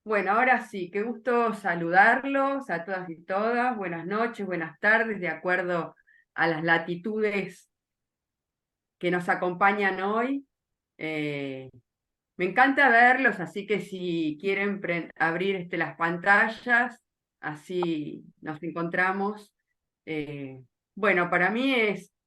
Bueno, ahora sí, qué gusto saludarlos a todas y todas. Buenas noches, buenas tardes, de acuerdo a las latitudes que nos acompañan hoy. Eh, Me encanta verlos, así que si quieren abrir las pantallas, así nos encontramos. Eh, bueno, para mí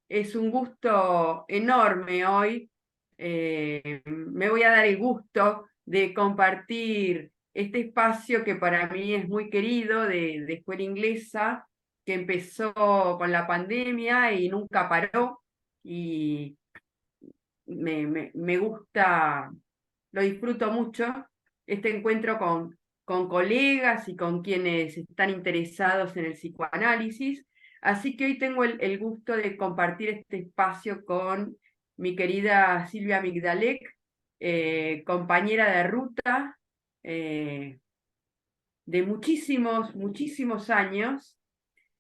es un gusto enorme hoy. Me voy a dar el gusto de compartir este espacio que para mí es muy querido de escuela inglesa, que empezó con la pandemia y nunca paró. Y me gusta, lo disfruto mucho, este encuentro con colegas y con quienes están interesados en el psicoanálisis. Así que hoy tengo el gusto de compartir este espacio con mi querida Silvia Migdalek, compañera de ruta eh, de muchísimos, muchísimos años.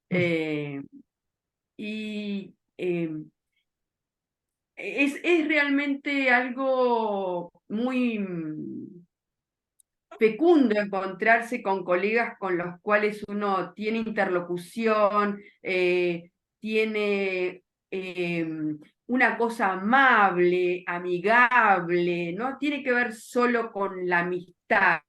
eh, y es realmente algo muy fecundo encontrarse con colegas con los cuales uno tiene interlocución, tiene una cosa amable, amigable, no tiene que ver solo con la amistad,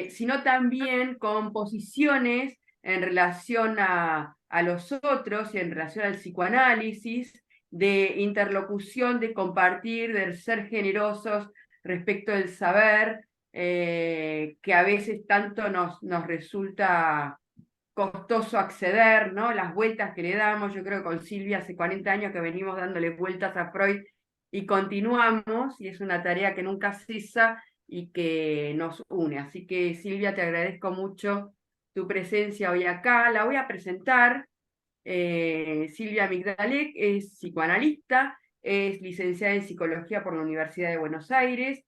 sino también con posiciones en relación a los otros y en relación al psicoanálisis, de interlocución, de compartir, de ser generosos respecto del saber, que a veces tanto nos resulta costoso acceder, ¿no? Las vueltas que le damos, yo creo que con Silvia hace 40 años que venimos dándole vueltas a Freud y continuamos, y es una tarea que nunca cesa y que nos une. Así que Silvia, te agradezco mucho tu presencia hoy acá. La voy a presentar. Silvia Migdalek es psicoanalista, es licenciada en psicología por la Universidad de Buenos Aires,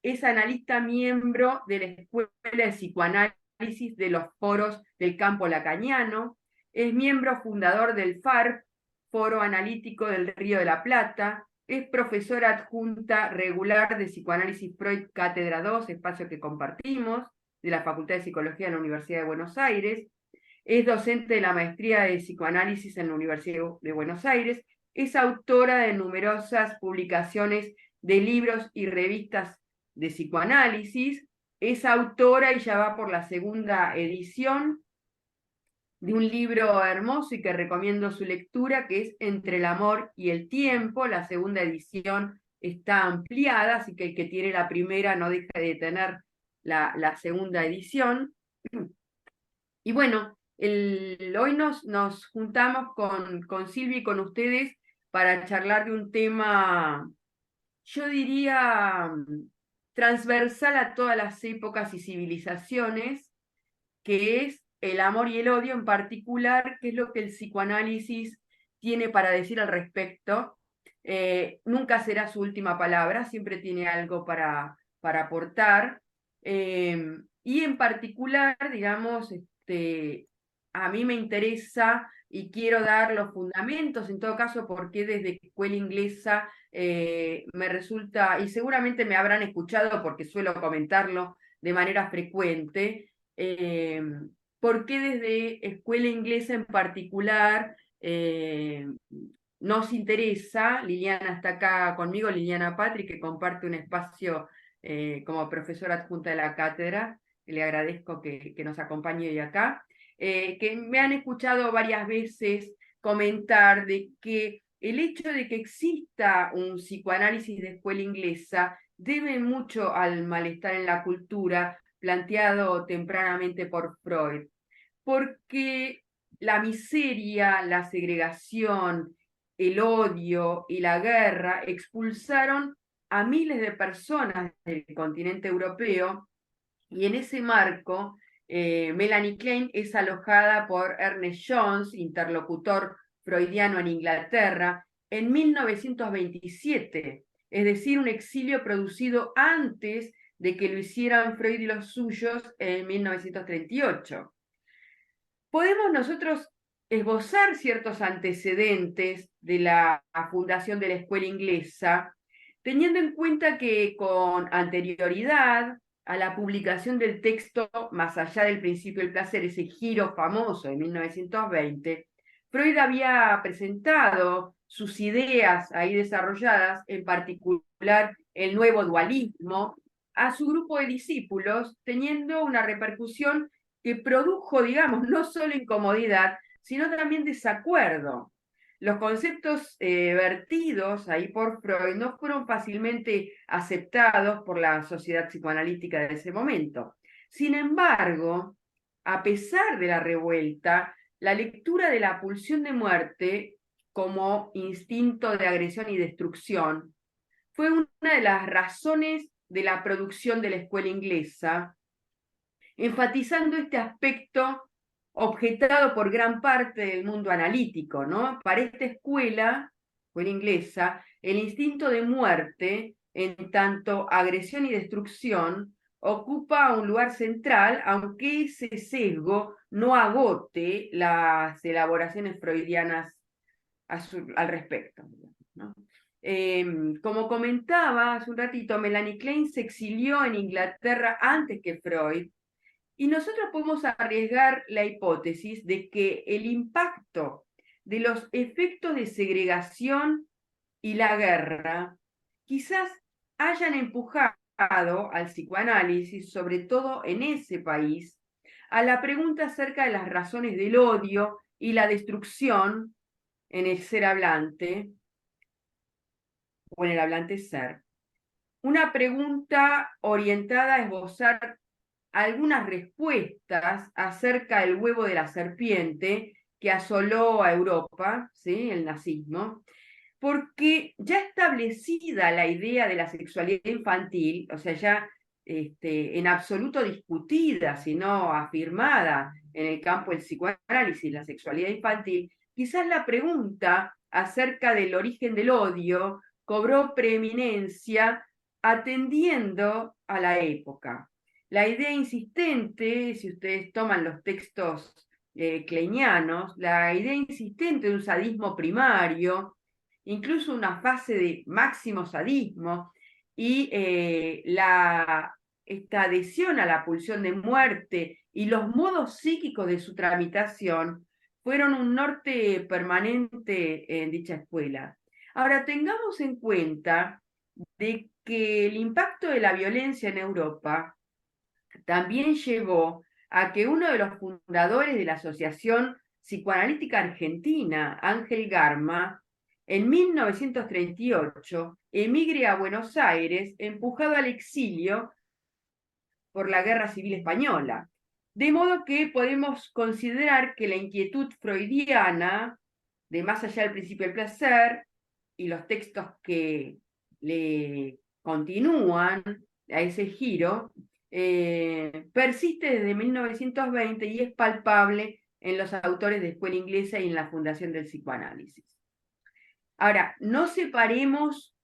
es analista miembro de la Escuela de Psicoanálisis de los Foros del Campo Lacaniano, es miembro fundador del FARP, Foro Analítico del Río de la Plata, es profesora adjunta regular de Psicoanálisis Freud Cátedra 2, espacio que compartimos, de la Facultad de Psicología de la Universidad de Buenos Aires, es docente de la maestría de psicoanálisis en la Universidad de Buenos Aires, es autora de numerosas publicaciones de libros y revistas de psicoanálisis, es autora y ya va por la segunda edición de un libro hermoso y que recomiendo su lectura, que es Entre el amor y el tiempo. La segunda edición está ampliada, así que el que tiene la primera no deja de tener la segunda edición. Y bueno, hoy nos juntamos con Silvia y con ustedes para charlar de un tema, yo diría, transversal a todas las épocas y civilizaciones, que es el amor y el odio en particular, que es lo que el psicoanálisis tiene para decir al respecto. Nunca será su última palabra, siempre tiene algo para aportar. Y en particular, digamos, a mí me interesa y quiero dar los fundamentos, en todo caso, porque desde escuela inglesa me resulta, y seguramente me habrán escuchado porque suelo comentarlo de manera frecuente, eh, por qué desde escuela inglesa en particular nos interesa. Liliana está acá conmigo, Liliana Patri, que comparte un espacio como profesora adjunta de la cátedra, que le agradezco que nos acompañe hoy acá, que me han escuchado varias veces comentar de que el hecho de que exista un psicoanálisis de escuela inglesa debe mucho al malestar en la cultura planteado tempranamente por Freud, porque la miseria, la segregación, el odio y la guerra expulsaron a miles de personas del continente europeo, y en ese marco Melanie Klein es alojada por Ernest Jones, interlocutor freudiano en Inglaterra, en 1927, es decir, un exilio producido antes de que lo hicieran Freud y los suyos en 1938. Podemos nosotros esbozar ciertos antecedentes de la fundación de la escuela inglesa, teniendo en cuenta que con anterioridad a la publicación del texto Más allá del principio del placer, ese giro famoso de 1920, Freud había presentado sus ideas ahí desarrolladas, en particular el nuevo dualismo, a su grupo de discípulos, teniendo una repercusión que produjo, digamos, no solo incomodidad, sino también desacuerdo. Los conceptos vertidos ahí por Freud no fueron fácilmente aceptados por la sociedad psicoanalítica de ese momento. Sin embargo, a pesar de la revuelta, la lectura de la pulsión de muerte como instinto de agresión y destrucción fue una de las razones de la producción de la escuela inglesa, enfatizando este aspecto objetado por gran parte del mundo analítico, ¿no? Para esta escuela inglesa, el instinto de muerte, en tanto agresión y destrucción, ocupa un lugar central, aunque ese sesgo no agote las elaboraciones freudianas al respecto, ¿no? Como comentaba hace un ratito, Melanie Klein se exilió en Inglaterra antes que Freud, y nosotros podemos arriesgar la hipótesis de que el impacto de los efectos de segregación y la guerra quizás hayan empujado al psicoanálisis, sobre todo en ese país, a la pregunta acerca de las razones del odio y la destrucción en el ser hablante o en el hablante ser. Una pregunta orientada a esbozar algunas respuestas acerca del huevo de la serpiente que asoló a Europa, ¿sí? El nazismo, porque ya establecida la idea de la sexualidad infantil, o sea, ya en absoluto discutida, sino afirmada en el campo del psicoanálisis, la sexualidad infantil, quizás la pregunta acerca del origen del odio cobró preeminencia atendiendo a la época. La idea insistente, si ustedes toman los textos kleinianos, la idea insistente de un sadismo primario, incluso una fase de máximo sadismo, y esta adhesión a la pulsión de muerte y los modos psíquicos de su tramitación fueron un norte permanente en dicha escuela. Ahora, tengamos en cuenta de que el impacto de la violencia en Europa también llevó a que uno de los fundadores de la Asociación Psicoanalítica Argentina, Ángel Garma, en 1938 emigre a Buenos Aires, empujado al exilio por la Guerra Civil Española. De modo que podemos considerar que la inquietud freudiana, de Más allá del principio del placer, y los textos que le continúan a ese giro, persiste desde 1920 y es palpable en los autores de escuela inglesa y en la fundación del psicoanálisis. Ahora, no separemos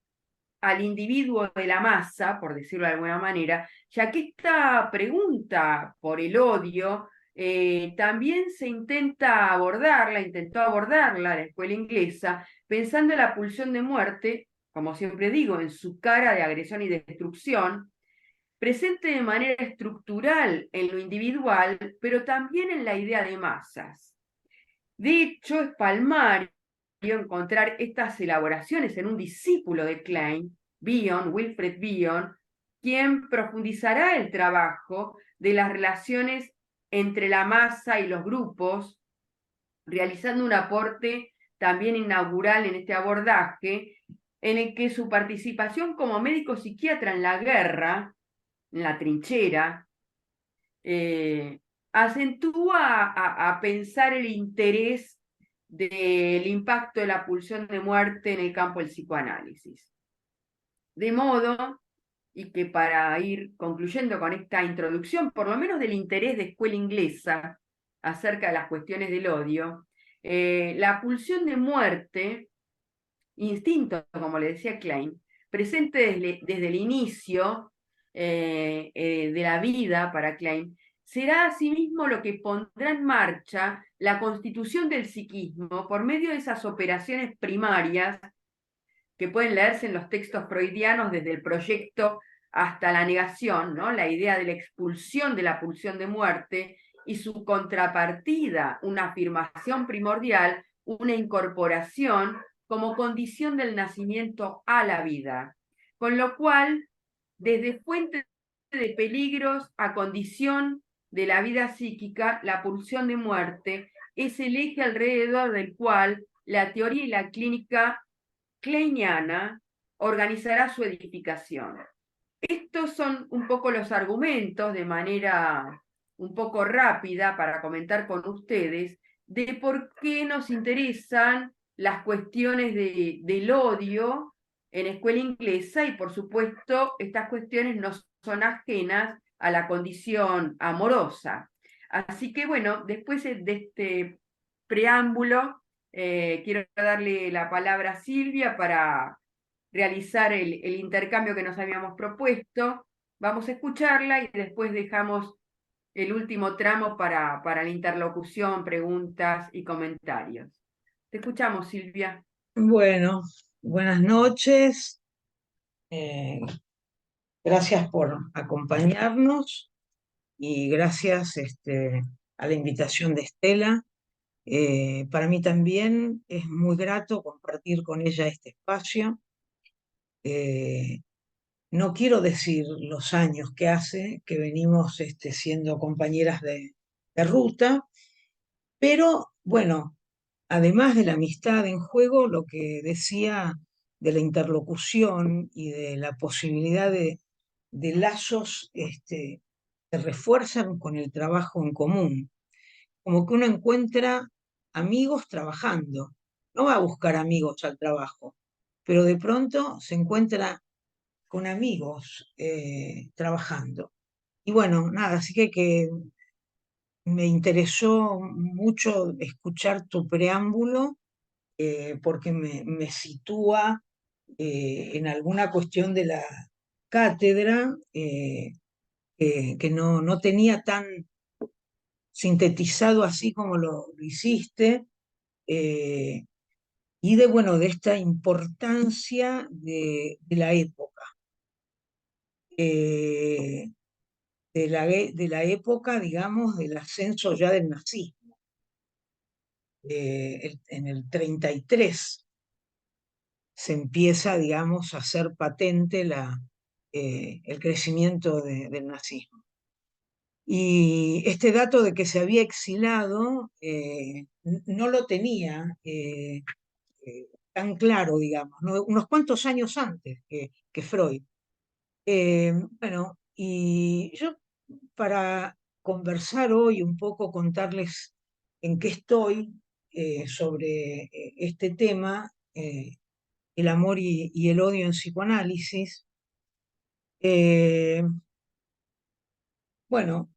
al individuo de la masa, por decirlo de alguna manera, ya que esta pregunta por el odio también intentó abordarla la escuela inglesa, pensando en la pulsión de muerte, como siempre digo, en su cara de agresión y destrucción, presente de manera estructural en lo individual, pero también en la idea de masas. De hecho, es palmario encontrar estas elaboraciones en un discípulo de Klein, Bion, Wilfred Bion, quien profundizará el trabajo de las relaciones entre la masa y los grupos, realizando un aporte también inaugural en este abordaje, en el que su participación como médico psiquiatra en la guerra, en la trinchera, acentúa a pensar el interés del impacto de la pulsión de muerte en el campo del psicoanálisis. De modo, y que para ir concluyendo con esta introducción, por lo menos del interés de escuela inglesa acerca de las cuestiones del odio, la pulsión de muerte, instinto, como le decía Klein, presente desde el inicio de la vida para Klein, será asimismo lo que pondrá en marcha la constitución del psiquismo por medio de esas operaciones primarias que pueden leerse en los textos freudianos desde el proyecto hasta la negación, ¿no? La idea de la expulsión de la pulsión de muerte y su contrapartida, una afirmación primordial, una incorporación como condición del nacimiento a la vida. Con lo cual, desde fuente de peligros a condición de la vida psíquica, la pulsión de muerte es el eje alrededor del cual la teoría y la clínica kleiniana organizará su edificación. Estos son un poco los argumentos de manera un poco rápida para comentar con ustedes de por qué nos interesan las cuestiones del odio en escuela inglesa y por supuesto estas cuestiones no son ajenas a la condición amorosa. Así que bueno, después de este preámbulo, quiero darle la palabra a Silvia para realizar el intercambio que nos habíamos propuesto. Vamos a escucharla y después dejamos el último tramo para la interlocución, preguntas y comentarios. Te escuchamos, Silvia. Bueno, buenas noches. Gracias por acompañarnos y gracias a la invitación de Estela. Para mí también es muy grato compartir con ella este espacio. Eh, no quiero decir los años que hace que venimos siendo compañeras de ruta, pero bueno, además de la amistad en juego, lo que decía de la interlocución y de la posibilidad de lazos que refuerzan con el trabajo en común. Como que uno encuentra amigos trabajando, no va a buscar amigos al trabajo, pero de pronto se encuentra con amigos trabajando. Y bueno, nada, así que me interesó mucho escuchar tu preámbulo porque me sitúa en alguna cuestión de la cátedra que no tenía tan sintetizado así como lo hiciste, eh, y bueno, de esta importancia de la época, eh, de la época, digamos, del ascenso ya del nazismo. En el 33 se empieza, digamos, a hacer patente el crecimiento del nazismo. Y este dato de que se había exilado no lo tenía tan claro, digamos, ¿no? Unos cuantos años antes que Freud. Bueno, y yo para conversar hoy un poco, contarles en qué estoy sobre este tema, el amor y el odio en psicoanálisis. Eh, bueno,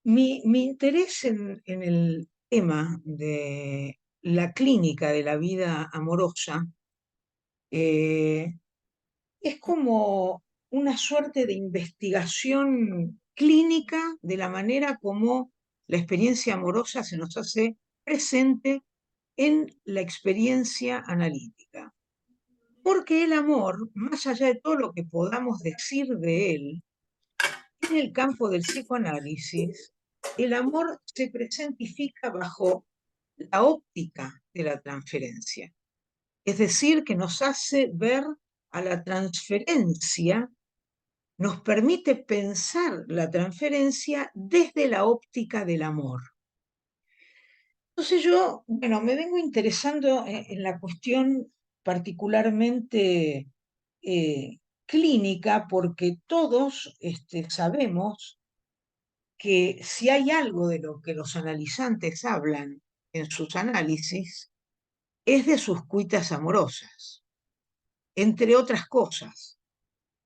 mi interés en el tema de la clínica de la vida amorosa eh, es como una suerte de investigación clínica de la manera como la experiencia amorosa se nos hace presente en la experiencia analítica. Porque el amor, más allá de todo lo que podamos decir de él, en el campo del psicoanálisis, el amor se presentifica bajo la óptica de la transferencia. Es decir, que nos hace ver a la transferencia, nos permite pensar la transferencia desde la óptica del amor. Entonces yo, bueno, me vengo interesando en la cuestión particularmente clínica porque todos sabemos que si hay algo de lo que los analizantes hablan en sus análisis, es de sus cuitas amorosas, entre otras cosas.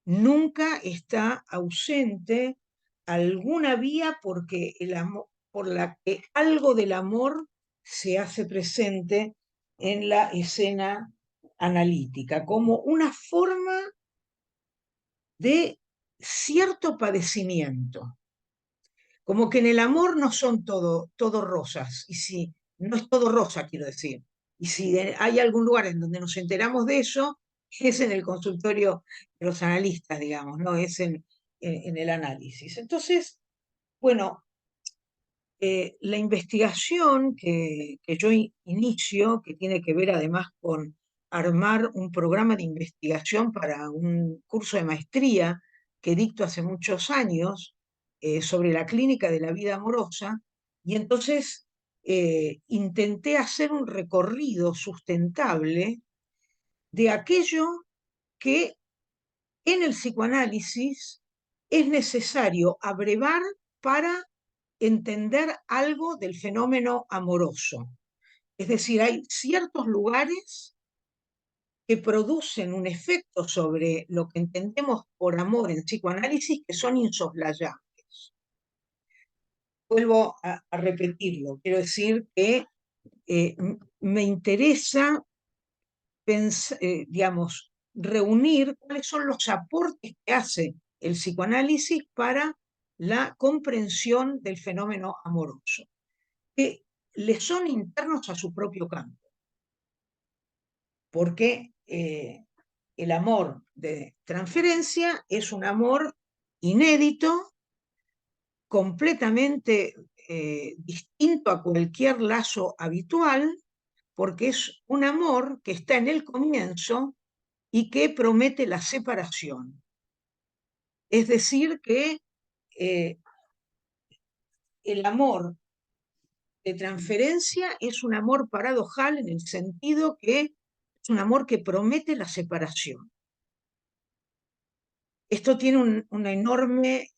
Nunca está ausente alguna vía porque el amor, por la que algo del amor se hace presente en la escena analítica, como una forma de cierto padecimiento. Como que en el amor no son todo rosas, y si no es todo rosa, quiero decir. Y si hay algún lugar en donde nos enteramos de eso, es en el consultorio de los analistas, digamos, no es en el análisis. Entonces, bueno, la investigación que yo inicio, que tiene que ver además con armar un programa de investigación para un curso de maestría que dicto hace muchos años sobre la clínica de la vida amorosa, y entonces intenté hacer un recorrido sustentable de aquello que en el psicoanálisis es necesario abrevar para entender algo del fenómeno amoroso. Es decir, hay ciertos lugares que producen un efecto sobre lo que entendemos por amor en psicoanálisis que son insoslayables. Vuelvo a repetirlo, quiero decir que me interesa digamos, reunir cuáles son los aportes que hace el psicoanálisis para la comprensión del fenómeno amoroso, que le son internos a su propio campo, porque el amor de transferencia es un amor inédito, completamente distinto a cualquier lazo habitual, porque es un amor que está en el comienzo y que promete la separación. Es decir, que el amor de transferencia es un amor paradojal en el sentido que es un amor que promete la separación. Esto tiene una enorme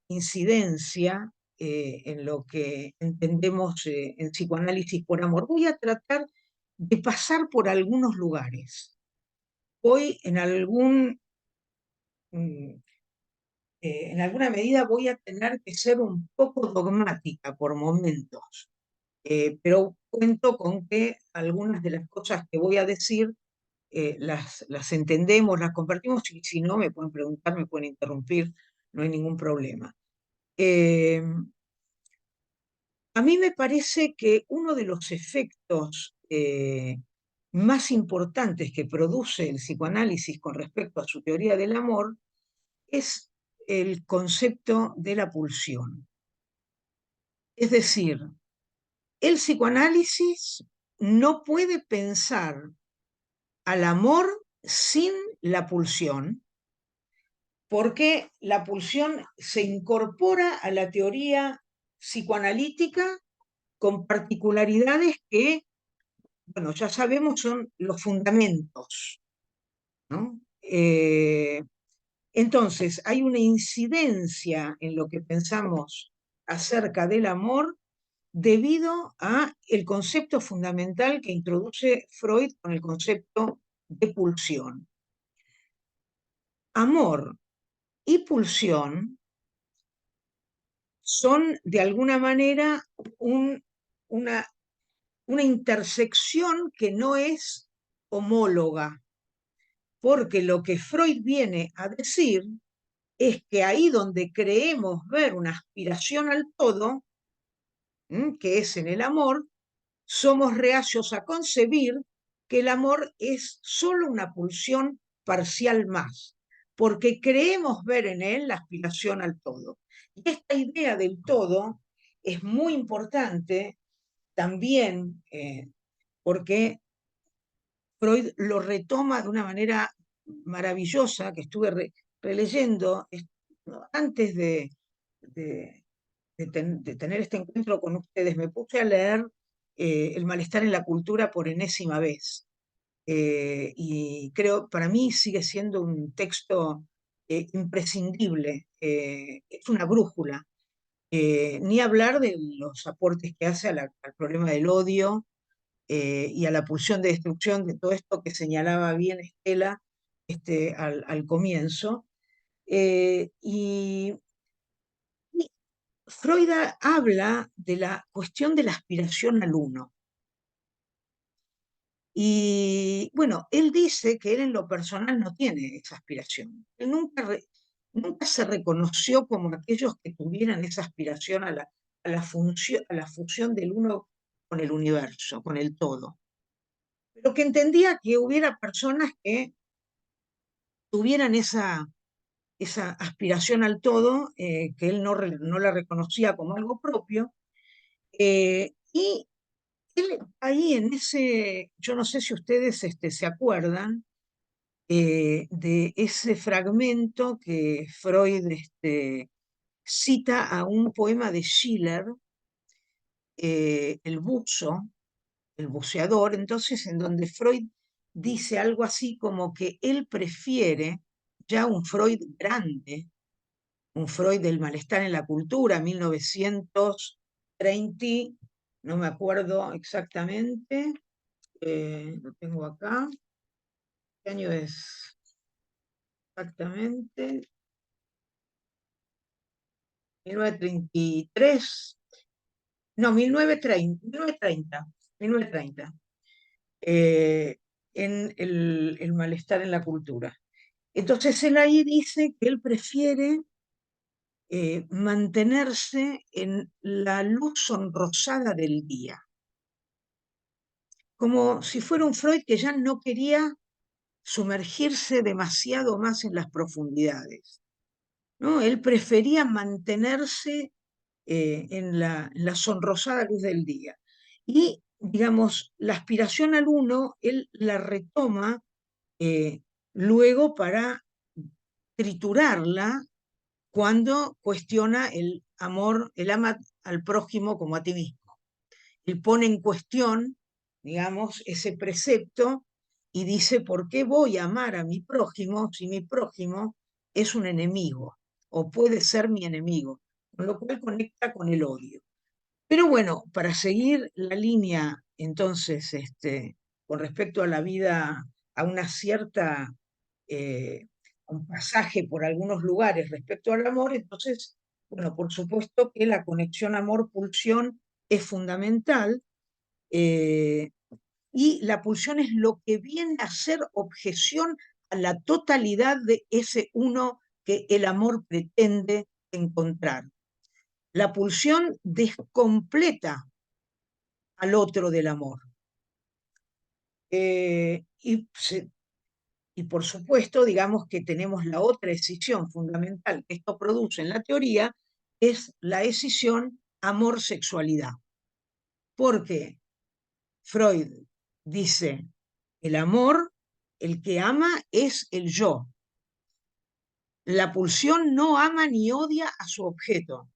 incidencia en lo que entendemos en psicoanálisis por amor. Voy a tratar de pasar por algunos lugares. Hoy en en alguna medida voy a tener que ser un poco dogmática por momentos, pero cuento con que algunas de las cosas que voy a decir las entendemos, las compartimos, y si no me pueden preguntar, me pueden interrumpir, no hay ningún problema. A mí me parece que uno de los efectos más importantes que produce el psicoanálisis con respecto a su teoría del amor es el concepto de la pulsión. Es decir, el psicoanálisis no puede pensar al amor sin la pulsión, porque la pulsión se incorpora a la teoría psicoanalítica con particularidades que, bueno, ya sabemos son los fundamentos, ¿no? Entonces, hay una incidencia en lo que pensamos acerca del amor debido a el concepto fundamental que introduce Freud con el concepto de pulsión. Amor y pulsión son de alguna manera una, una intersección que no es homóloga, porque lo que Freud viene a decir es que ahí donde creemos ver una aspiración al todo, que es en el amor, somos reacios a concebir que el amor es solo una pulsión parcial más, porque creemos ver en él la aspiración al todo. Y esta idea del todo es muy importante también porque Freud lo retoma de una manera maravillosa, que estuve releyendo antes de tener este encuentro con ustedes. Me puse a leer El malestar en la cultura por enésima vez. Y creo, para mí sigue siendo un texto imprescindible, es una brújula. Ni hablar de los aportes que hace al problema del odio y a la pulsión de destrucción, de todo esto que señalaba bien Estela al comienzo. Y Freud habla de la cuestión de la aspiración al uno. Y bueno, él dice que él en lo personal no tiene esa aspiración. Él nunca se reconoció como aquellos que tuvieran esa aspiración a la fusión del uno con el universo, con el todo. Pero que entendía que hubiera personas que tuvieran esa aspiración al todo, que él no la reconocía como algo propio. Y él ahí en ese, yo no sé si ustedes se acuerdan de ese fragmento que Freud cita a un poema de Schiller, El buzo, el buceador, entonces en donde Freud dice algo así como que él prefiere, ya un Freud grande, un Freud del malestar en la cultura, 1930, no me acuerdo exactamente, lo tengo acá, ¿qué año es exactamente? 1933, no, 1930, 1930, en el malestar en la cultura. Entonces él ahí dice que él prefiere mantenerse en la luz sonrosada del día, como si fuera un Freud que ya no quería sumergirse demasiado más en las profundidades, ¿no? Él prefería mantenerse en la sonrosada luz del día. Y, digamos, la aspiración al uno, él la retoma eh, luego para triturarla cuando cuestiona el amor, el ama al prójimo como a ti mismo. Él pone en cuestión, digamos, ese precepto y dice, ¿por qué voy a amar a mi prójimo si mi prójimo es un enemigo o puede ser mi enemigo? Con lo cual conecta con el odio. Pero bueno, para seguir la línea, entonces, con respecto a la vida, a una cierta, eh, un pasaje por algunos lugares respecto al amor, entonces, bueno, por supuesto que la conexión amor-pulsión es fundamental, eh, y la pulsión es lo que viene a ser objeción a la totalidad de ese uno que el amor pretende encontrar. La pulsión descompleta al otro del amor. Eh, y, se, y por supuesto, digamos que tenemos la otra escisión fundamental que esto produce en la teoría, es la escisión amor-sexualidad. Porque Freud dice, el amor, el que ama es el yo. La pulsión no ama ni odia a su objeto.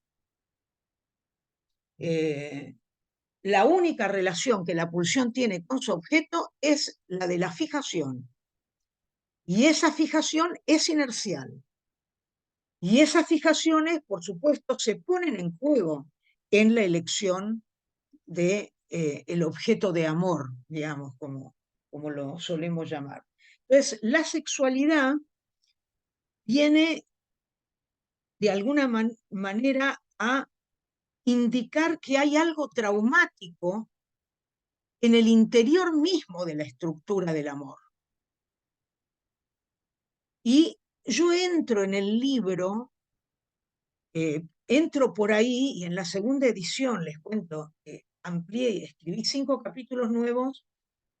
La única relación que la pulsión tiene con su objeto es la de la fijación. Y esa fijación es inercial. Y esas fijaciones, por supuesto, se ponen en juego en la elección de el objeto de amor, digamos, como lo solemos llamar. Entonces, la sexualidad viene de alguna manera a indicar que hay algo traumático en el interior mismo de la estructura del amor. Y yo entro en el libro, entro por ahí y en la segunda edición, les cuento, amplié y escribí 5 capítulos nuevos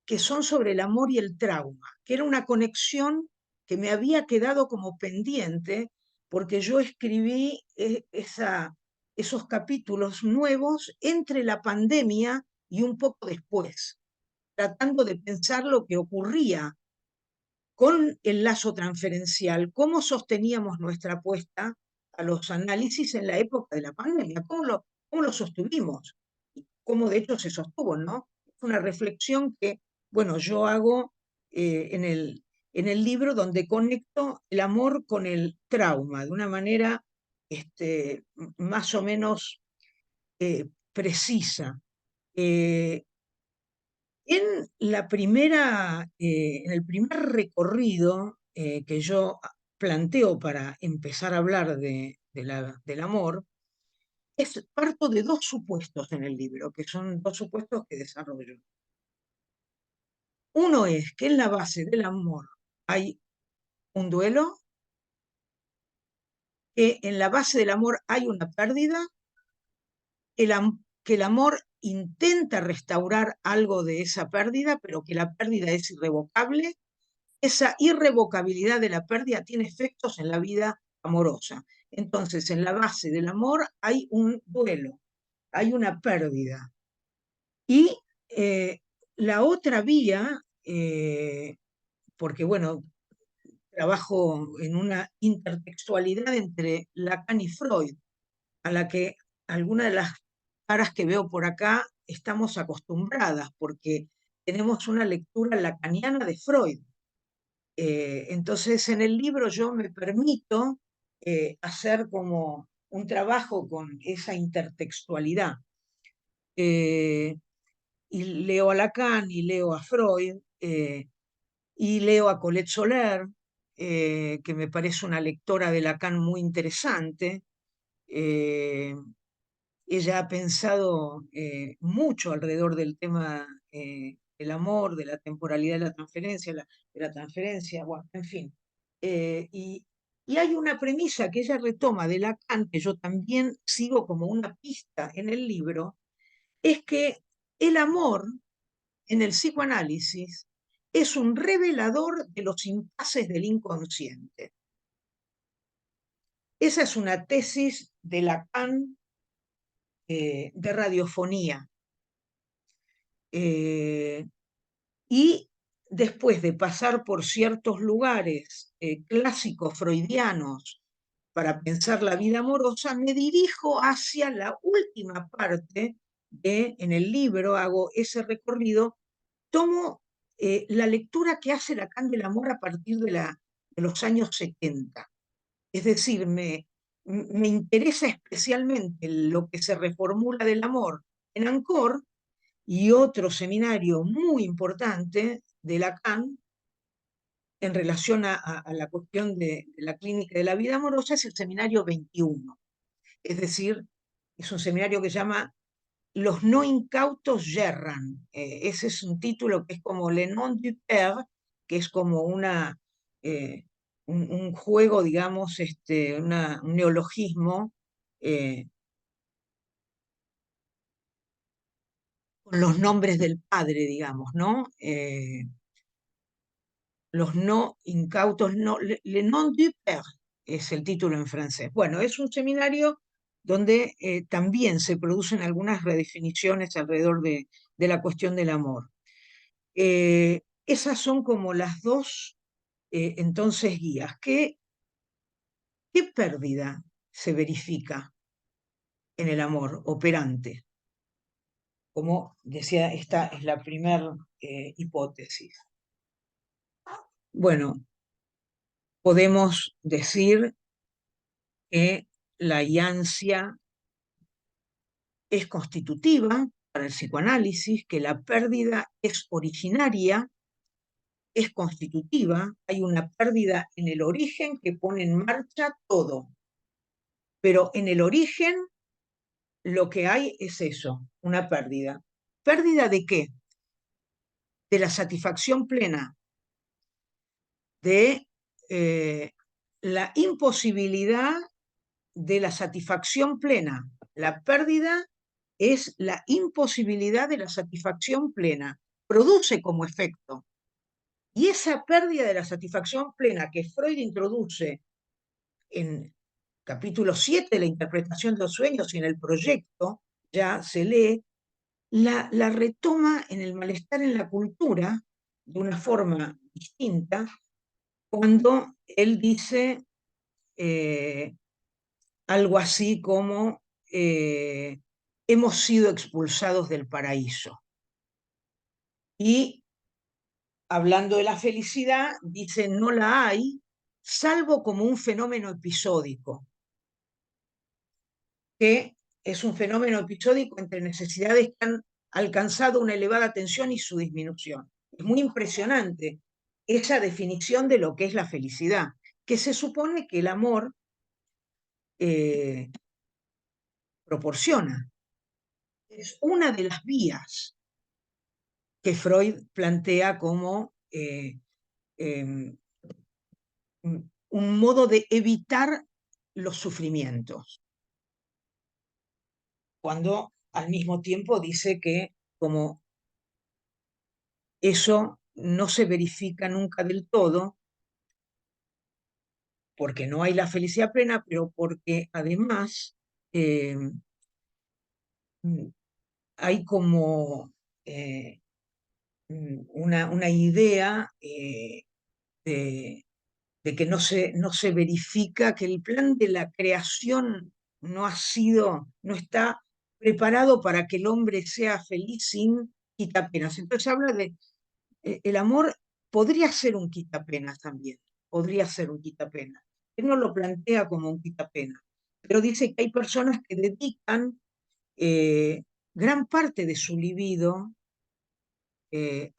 que son sobre el amor y el trauma, que era una conexión que me había quedado como pendiente porque yo escribí esos capítulos nuevos entre la pandemia y un poco después, tratando de pensar lo que ocurría con el lazo transferencial, cómo sosteníamos nuestra apuesta a los análisis en la época de la pandemia, cómo lo sostuvimos, y cómo de hecho se sostuvo, ¿no? Es una reflexión que, bueno, yo hago en el libro donde conecto el amor con el trauma de una manera más o menos precisa. Eh, en el primer recorrido que yo planteo para empezar a hablar del amor, parto de 2 supuestos en el libro, que son 2 supuestos que desarrollo. Uno es que en la base del amor hay un duelo, que en la base del amor hay una pérdida, que el amor intenta restaurar algo de esa pérdida, pero que la pérdida es irrevocable, esa irrevocabilidad de la pérdida tiene efectos en la vida amorosa. Entonces, en la base del amor hay un duelo, hay una pérdida. Y la otra vía, porque bueno, trabajo en una intertextualidad entre Lacan y Freud, a la que algunas de las caras que veo por acá estamos acostumbradas, porque tenemos una lectura lacaniana de Freud. Entonces, en el libro yo me permito hacer como un trabajo con esa intertextualidad. Y leo a Lacan y leo a Freud y leo a Colette Soler, que me parece una lectora de Lacan muy interesante. Eh, Ella ha pensado mucho alrededor del tema del amor, de la temporalidad de la transferencia, bueno, en fin. Y hay una premisa que ella retoma de Lacan, que yo también sigo como una pista en el libro, es que el amor en el psicoanálisis es un revelador de los impases del inconsciente. Esa es una tesis de Lacan de radiofonía. Y después de pasar por ciertos lugares clásicos freudianos para pensar la vida amorosa, me dirijo hacia la última parte en el libro, hago ese recorrido, tomo la lectura que hace Lacan del amor a partir de los años 70. Es decir, me interesa especialmente lo que se reformula del amor en Ancor, y otro seminario muy importante de Lacan en relación a la cuestión de la clínica de la vida amorosa es el seminario 21. Es decir, es un seminario que se llama Los no incautos yerran. Ese es un título que es como Le Nom du Père, que es como un juego, digamos, un neologismo con los nombres del padre, digamos, ¿no? Los no incautos, no, le non du père es el título en francés. Bueno, es un seminario donde también se producen algunas redefiniciones alrededor de la cuestión del amor. Esas son como las dos, entonces, guías. ¿Qué pérdida se verifica en el amor operante? Como decía, esta es la primera hipótesis. Bueno, podemos decir que la iancia es constitutiva para el psicoanálisis, que la pérdida es originaria, es constitutiva, hay una pérdida en el origen que pone en marcha todo. Pero en el origen lo que hay es eso, una pérdida. ¿Pérdida de qué? De la satisfacción plena, de la imposibilidad de la satisfacción plena. La pérdida es la imposibilidad de la satisfacción plena. Produce como efecto. Y esa pérdida de la satisfacción plena que Freud introduce en capítulo 7 de la interpretación de los sueños y en el proyecto, ya se lee, la retoma en el malestar en la cultura de una forma distinta, cuando él dice algo así como hemos sido expulsados del paraíso. Y hablando de la felicidad, dice no la hay, salvo como un fenómeno episódico, que es un fenómeno episódico entre necesidades que han alcanzado una elevada tensión y su disminución. Es muy impresionante esa definición de lo que es la felicidad, que se supone que el amor proporciona. Es una de las vías que Freud plantea como un modo de evitar los sufrimientos, cuando al mismo tiempo dice que como eso no se verifica nunca del todo, porque no hay la felicidad plena, pero porque además eh, hay como eh, una idea de, de que no se verifica, que el plan de la creación no está preparado para que el hombre sea feliz sin quitapenas. Entonces habla de el amor podría ser un quitapenas también, podría ser un quitapenas. Él no lo plantea como un quitapenas, pero dice que hay personas que dedican gran parte de su libido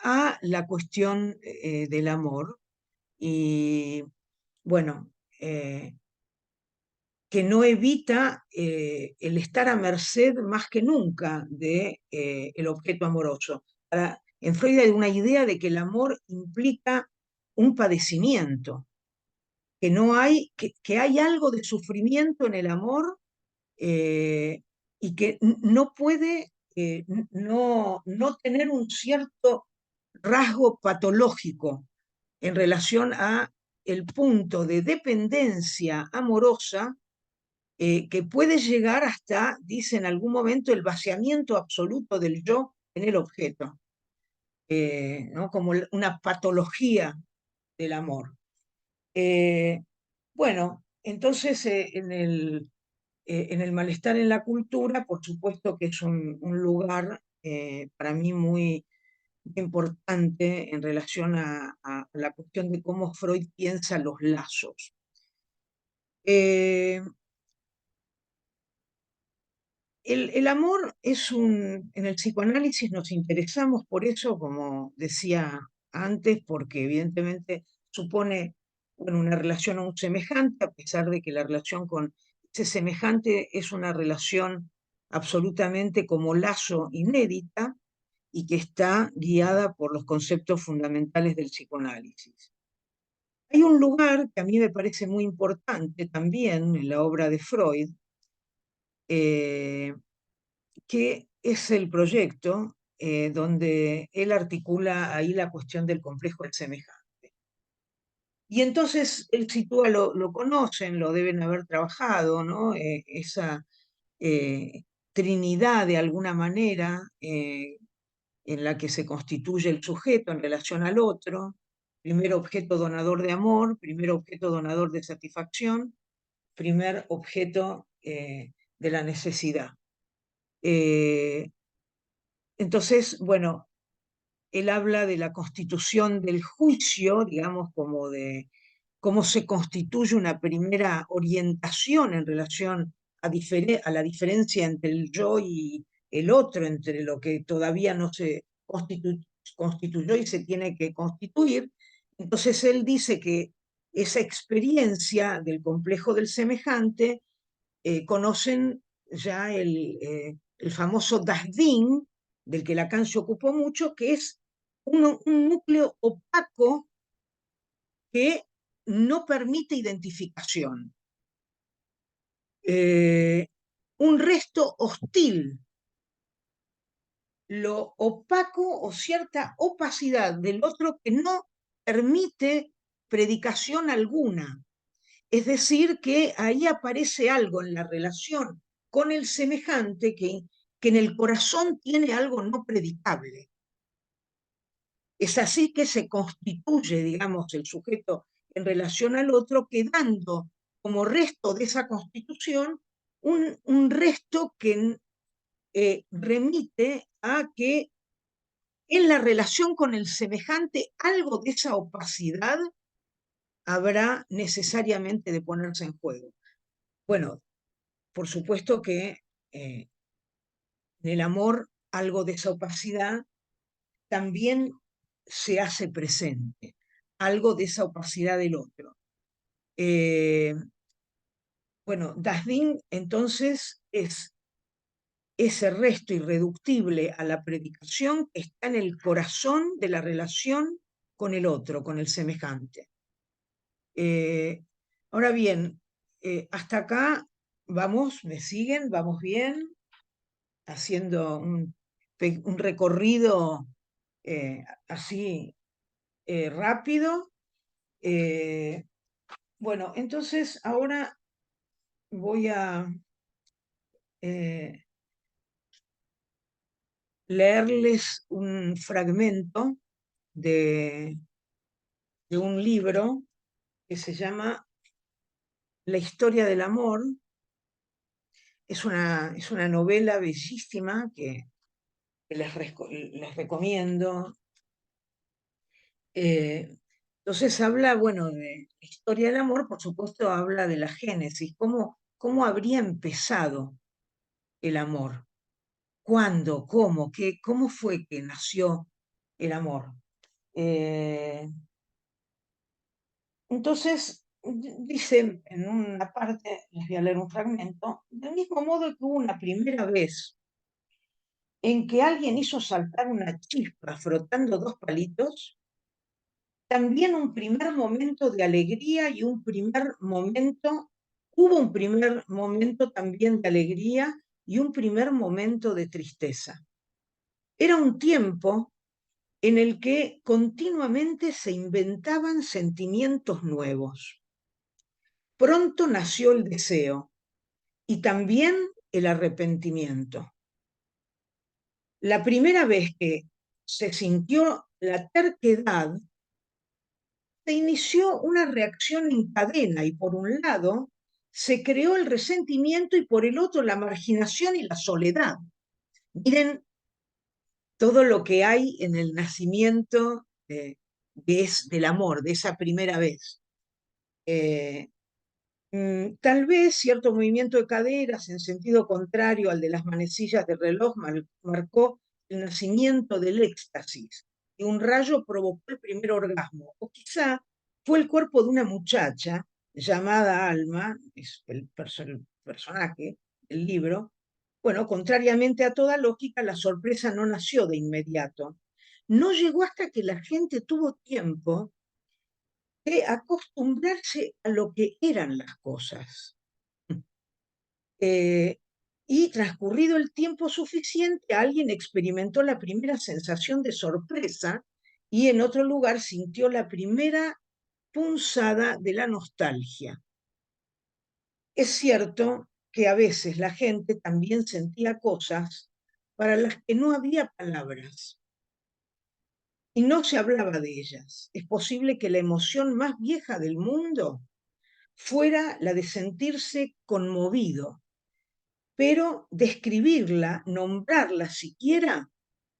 a la cuestión del amor y bueno, que no evita el estar a merced más que nunca de el objeto amoroso. En Freud hay una idea de que el amor implica un padecimiento, que no hay, que hay algo de sufrimiento en el amor y que no puede no tener un cierto rasgo patológico en relación a el punto de dependencia amorosa que puede llegar hasta, dice en algún momento, el vaciamiento absoluto del yo en el objeto, ¿no? Como una patología del amor. Eh, bueno, entonces en el malestar en la cultura, por supuesto que es un lugar para mí muy importante en relación a la cuestión de cómo Freud piensa los lazos. Eh, el amor es en el psicoanálisis nos interesamos por eso, como decía antes, porque evidentemente supone bueno, una relación a un semejante, a pesar de que la relación con ese semejante es una relación absolutamente como lazo inédita y que está guiada por los conceptos fundamentales del psicoanálisis. Hay un lugar que a mí me parece muy importante también en la obra de Freud, eh, que es el proyecto donde él articula ahí la cuestión del complejo del semejante. Y entonces él sitúa, lo conocen, lo deben haber trabajado, ¿no? Esa eh, trinidad de alguna manera en la que se constituye el sujeto en relación al otro, primer objeto donador de amor, primer objeto donador de satisfacción, primer objeto de la necesidad. Eh, entonces, bueno, él habla de la constitución del juicio, digamos, como de cómo se constituye una primera orientación en relación a la diferencia entre el yo y el otro, entre lo que todavía no se constituyó y se tiene que constituir. Entonces él dice que esa experiencia del complejo del semejante conocen ya el famoso Das Ding, del que Lacan se ocupó mucho, que es un núcleo opaco que no permite identificación. Un resto hostil, lo opaco o cierta opacidad del otro que no permite predicación alguna. Es decir, que ahí aparece algo en la relación con el semejante que en el corazón tiene algo no predicable. Es así que se constituye, digamos, el sujeto en relación al otro, quedando como resto de esa constitución un resto que remite a que en la relación con el semejante algo de esa opacidad habrá necesariamente de ponerse en juego. Bueno, por supuesto que en el amor algo de esa opacidad también se hace presente, algo de esa opacidad del otro. Eh, bueno, Das Ding entonces es ese resto irreductible a la predicación que está en el corazón de la relación con el otro, con el semejante. Eh, ahora bien, hasta acá vamos, me siguen, vamos bien, haciendo un recorrido así rápido. Bueno, entonces ahora voy a leerles un fragmento de, de un libro que se llama La historia del amor. Es una novela bellísima que les recomiendo. Entonces habla, bueno, de la historia del amor, por supuesto habla de la génesis, cómo habría empezado el amor, cuándo, cómo, cómo fue que nació el amor. Entonces, dice en una parte, les voy a leer un fragmento, del mismo modo que hubo una primera vez en que alguien hizo saltar una chispa frotando dos palitos, también un primer momento de alegría y hubo un primer momento también de alegría y un primer momento de tristeza. Era un tiempo en el que continuamente se inventaban sentimientos nuevos. Pronto nació el deseo y también el arrepentimiento. La primera vez que se sintió la terquedad, se inició una reacción en cadena y por un lado se creó el resentimiento y por el otro la marginación y la soledad. Miren todo lo que hay en el nacimiento del amor, de esa primera vez. Tal vez cierto movimiento de caderas en sentido contrario al de las manecillas del reloj marcó el nacimiento del éxtasis y un rayo provocó el primer orgasmo. O quizá fue el cuerpo de una muchacha llamada Alma, es el personaje del libro. Bueno, contrariamente a toda lógica, la sorpresa no nació de inmediato. No llegó hasta que la gente tuvo tiempo de acostumbrarse a lo que eran las cosas. Eh, y transcurrido el tiempo suficiente, alguien experimentó la primera sensación de sorpresa y en otro lugar sintió la primera punzada de la nostalgia. Es cierto que a veces la gente también sentía cosas para las que no había palabras y no se hablaba de ellas. Es posible que la emoción más vieja del mundo fuera la de sentirse conmovido, pero describirla, nombrarla siquiera,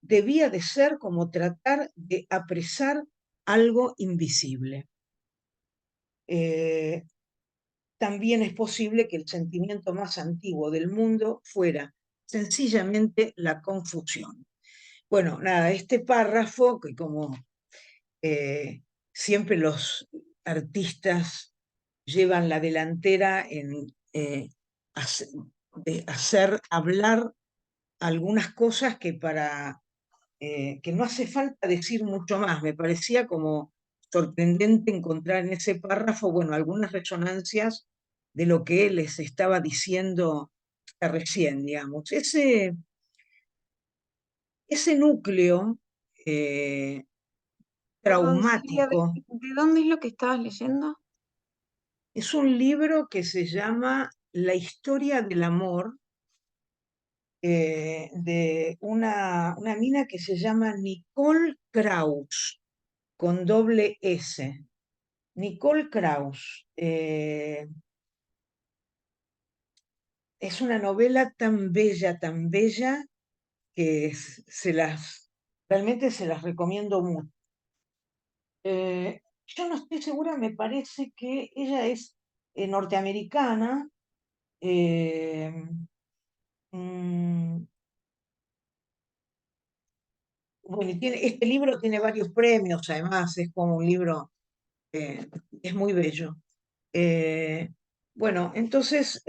debía de ser como tratar de apresar algo invisible. También es posible que el sentimiento más antiguo del mundo fuera sencillamente la confusión. Bueno, nada, este párrafo, que como siempre los artistas llevan la delantera en de hacer hablar algunas cosas que no hace falta decir mucho más. Me parecía como sorprendente encontrar en ese párrafo, bueno, algunas resonancias de lo que él les estaba diciendo recién, digamos. Ese núcleo Perdón, Silvia, traumático de dónde es lo que estabas leyendo? es un libro que se llama La historia del amor, de una mina que se llama Nicole Krauss, con doble S. Nicole Krauss. Es una novela tan bella, que realmente se las recomiendo mucho. Yo no estoy segura, me parece que ella es norteamericana. eh, mm, bueno, y este libro tiene varios premios, además, es como un libro, es muy bello. Eh, bueno, entonces,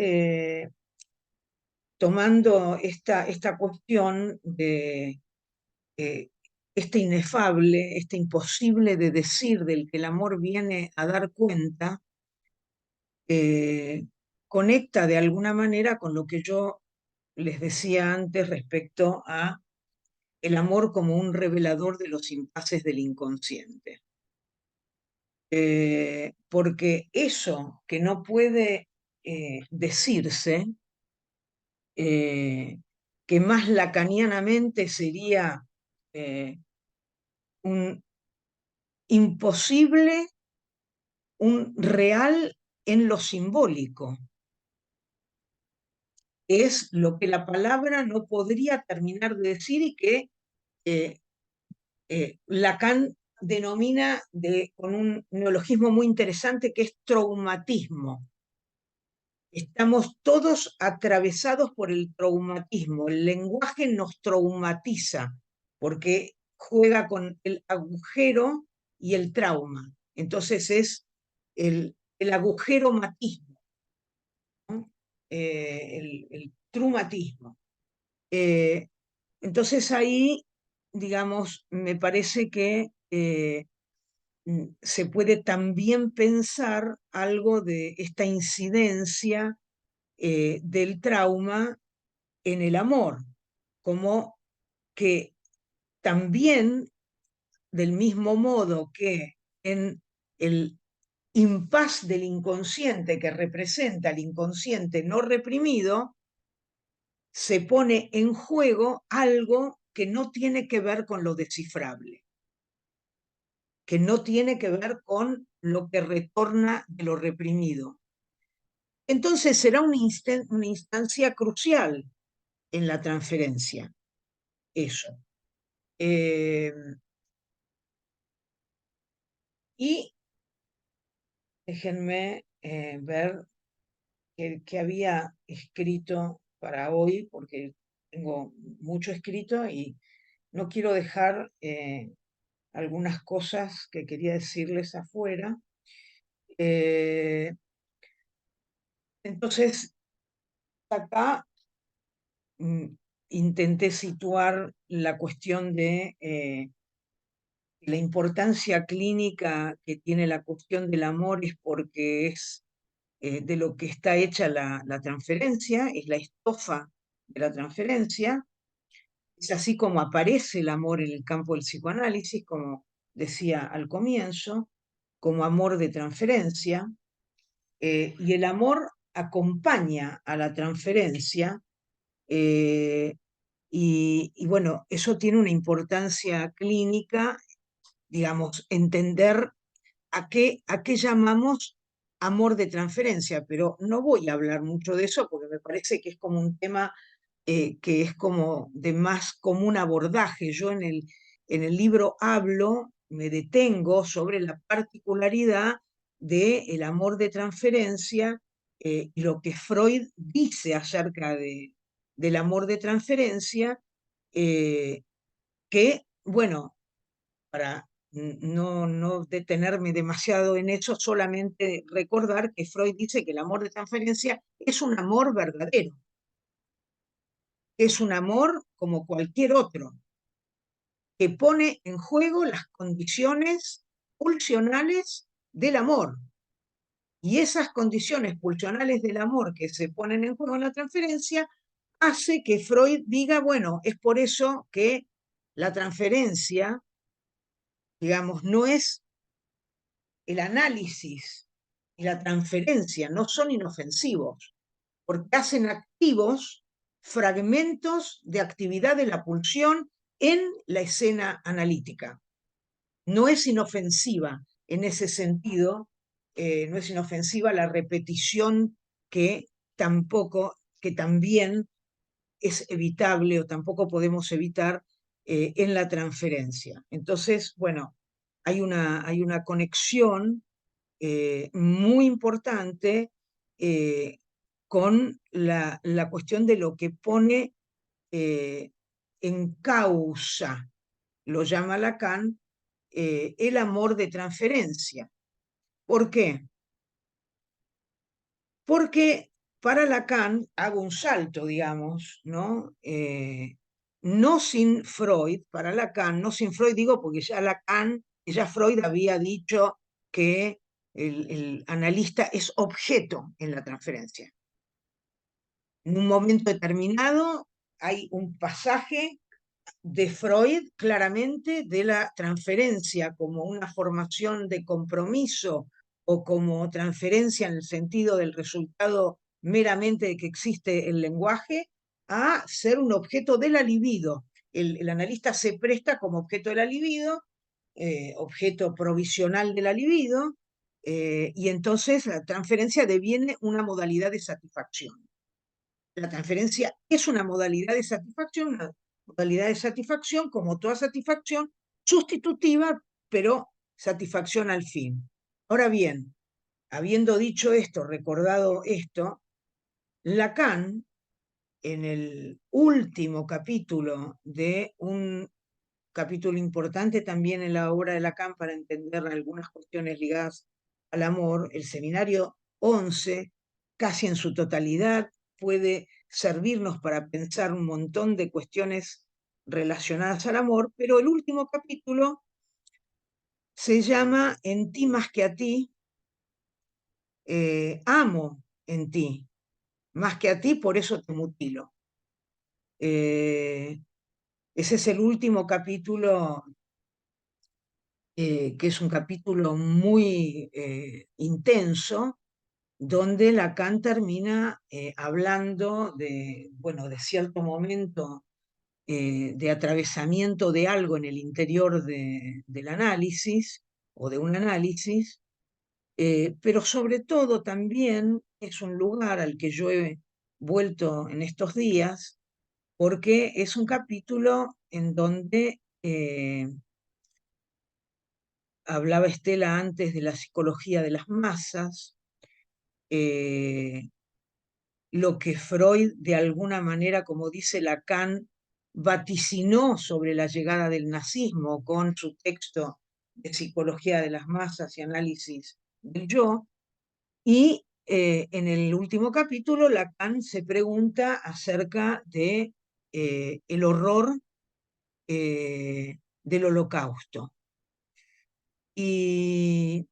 tomando esta cuestión de eh, este inefable, este imposible de decir del que el amor viene a dar cuenta, conecta de alguna manera con lo que yo les decía antes respecto a el amor como un revelador de los impases del inconsciente. porque eso que no puede decirse, que más lacanianamente sería un imposible, un real en lo simbólico. Es lo que la palabra no podría terminar de decir y que Lacan denomina con un neologismo muy interesante que es traumatismo. Estamos todos atravesados por el traumatismo. El lenguaje nos traumatiza porque juega con el agujero y el trauma. Entonces es el agujeromatismo, ¿no? El traumatismo. Entonces ahí, digamos, me parece que se puede también pensar algo de esta incidencia del trauma en el amor, como que también, del mismo modo que en el impas del inconsciente que representa el inconsciente no reprimido, se pone en juego algo que no tiene que ver con lo descifrable, que no tiene que ver con lo que retorna de lo reprimido. Entonces será una instancia crucial en la transferencia, eso. Y déjenme ver qué había escrito para hoy, porque tengo mucho escrito y no quiero dejar algunas cosas que quería decirles afuera. Entonces, acá intenté situar la cuestión de la importancia clínica que tiene la cuestión del amor, es porque es de lo que está hecha la transferencia, es la estofa de la transferencia. Es así como aparece el amor en el campo del psicoanálisis, como decía al comienzo, como amor de transferencia, y el amor acompaña a la transferencia, y bueno, eso tiene una importancia clínica, digamos, entender a qué llamamos amor de transferencia, pero no voy a hablar mucho de eso porque me parece que es como un tema que es como de más común abordaje. Yo en el libro hablo, me detengo sobre la particularidad del amor de transferencia y lo que Freud dice acerca del amor de transferencia, que, bueno, para no detenerme demasiado en eso, solamente recordar que Freud dice que el amor de transferencia es un amor verdadero, es un amor como cualquier otro, que pone en juego las condiciones pulsionales del amor. Y esas condiciones pulsionales del amor que se ponen en juego en la transferencia hace que Freud diga, bueno, es por eso que la transferencia, digamos, no es el análisis y la transferencia, no son inofensivos, porque hacen activos fragmentos de actividad de la pulsión en la escena analítica. No es inofensiva en ese sentido, no es inofensiva la repetición que también es evitable o tampoco podemos evitar en la transferencia. Entonces, bueno, hay una conexión muy importante con la cuestión de lo que pone en causa, lo llama Lacan, el amor de transferencia. ¿Por qué? Porque para Lacan, hago un salto, digamos, ¿no? No sin Freud, para Lacan, no sin Freud digo porque ya Lacan, ya Freud había dicho que el analista es objeto en la transferencia. En un momento determinado hay un pasaje de Freud, claramente, de la transferencia como una formación de compromiso o como transferencia en el sentido del resultado meramente de que existe el lenguaje, a ser un objeto de la libido. El analista se presta como objeto de la libido, objeto provisional de la libido, y entonces la transferencia deviene una modalidad de satisfacción. La transferencia es una modalidad de satisfacción, como toda satisfacción, sustitutiva, pero satisfacción al fin. Ahora bien, habiendo dicho esto, recordado esto, Lacan, en el último capítulo de un capítulo importante también en la obra de Lacan para entender algunas cuestiones ligadas al amor, el seminario 11, casi en su totalidad, puede servirnos para pensar un montón de cuestiones relacionadas al amor, pero el último capítulo se llama En ti más que a ti, amo en ti, más que a ti, por eso te mutilo. Ese es el último capítulo, que es un capítulo muy intenso, donde Lacan termina hablando de, bueno, de cierto momento de atravesamiento de algo en el interior del análisis o de un análisis, pero sobre todo también es un lugar al que yo he vuelto en estos días, porque es un capítulo en donde hablaba Estela antes de la psicología de las masas, lo que Freud de alguna manera, como dice Lacan, vaticinó sobre la llegada del nazismo con su texto de psicología de las masas y análisis del yo. Y en el último capítulo, Lacan se pregunta acerca de el horror del Holocausto. Y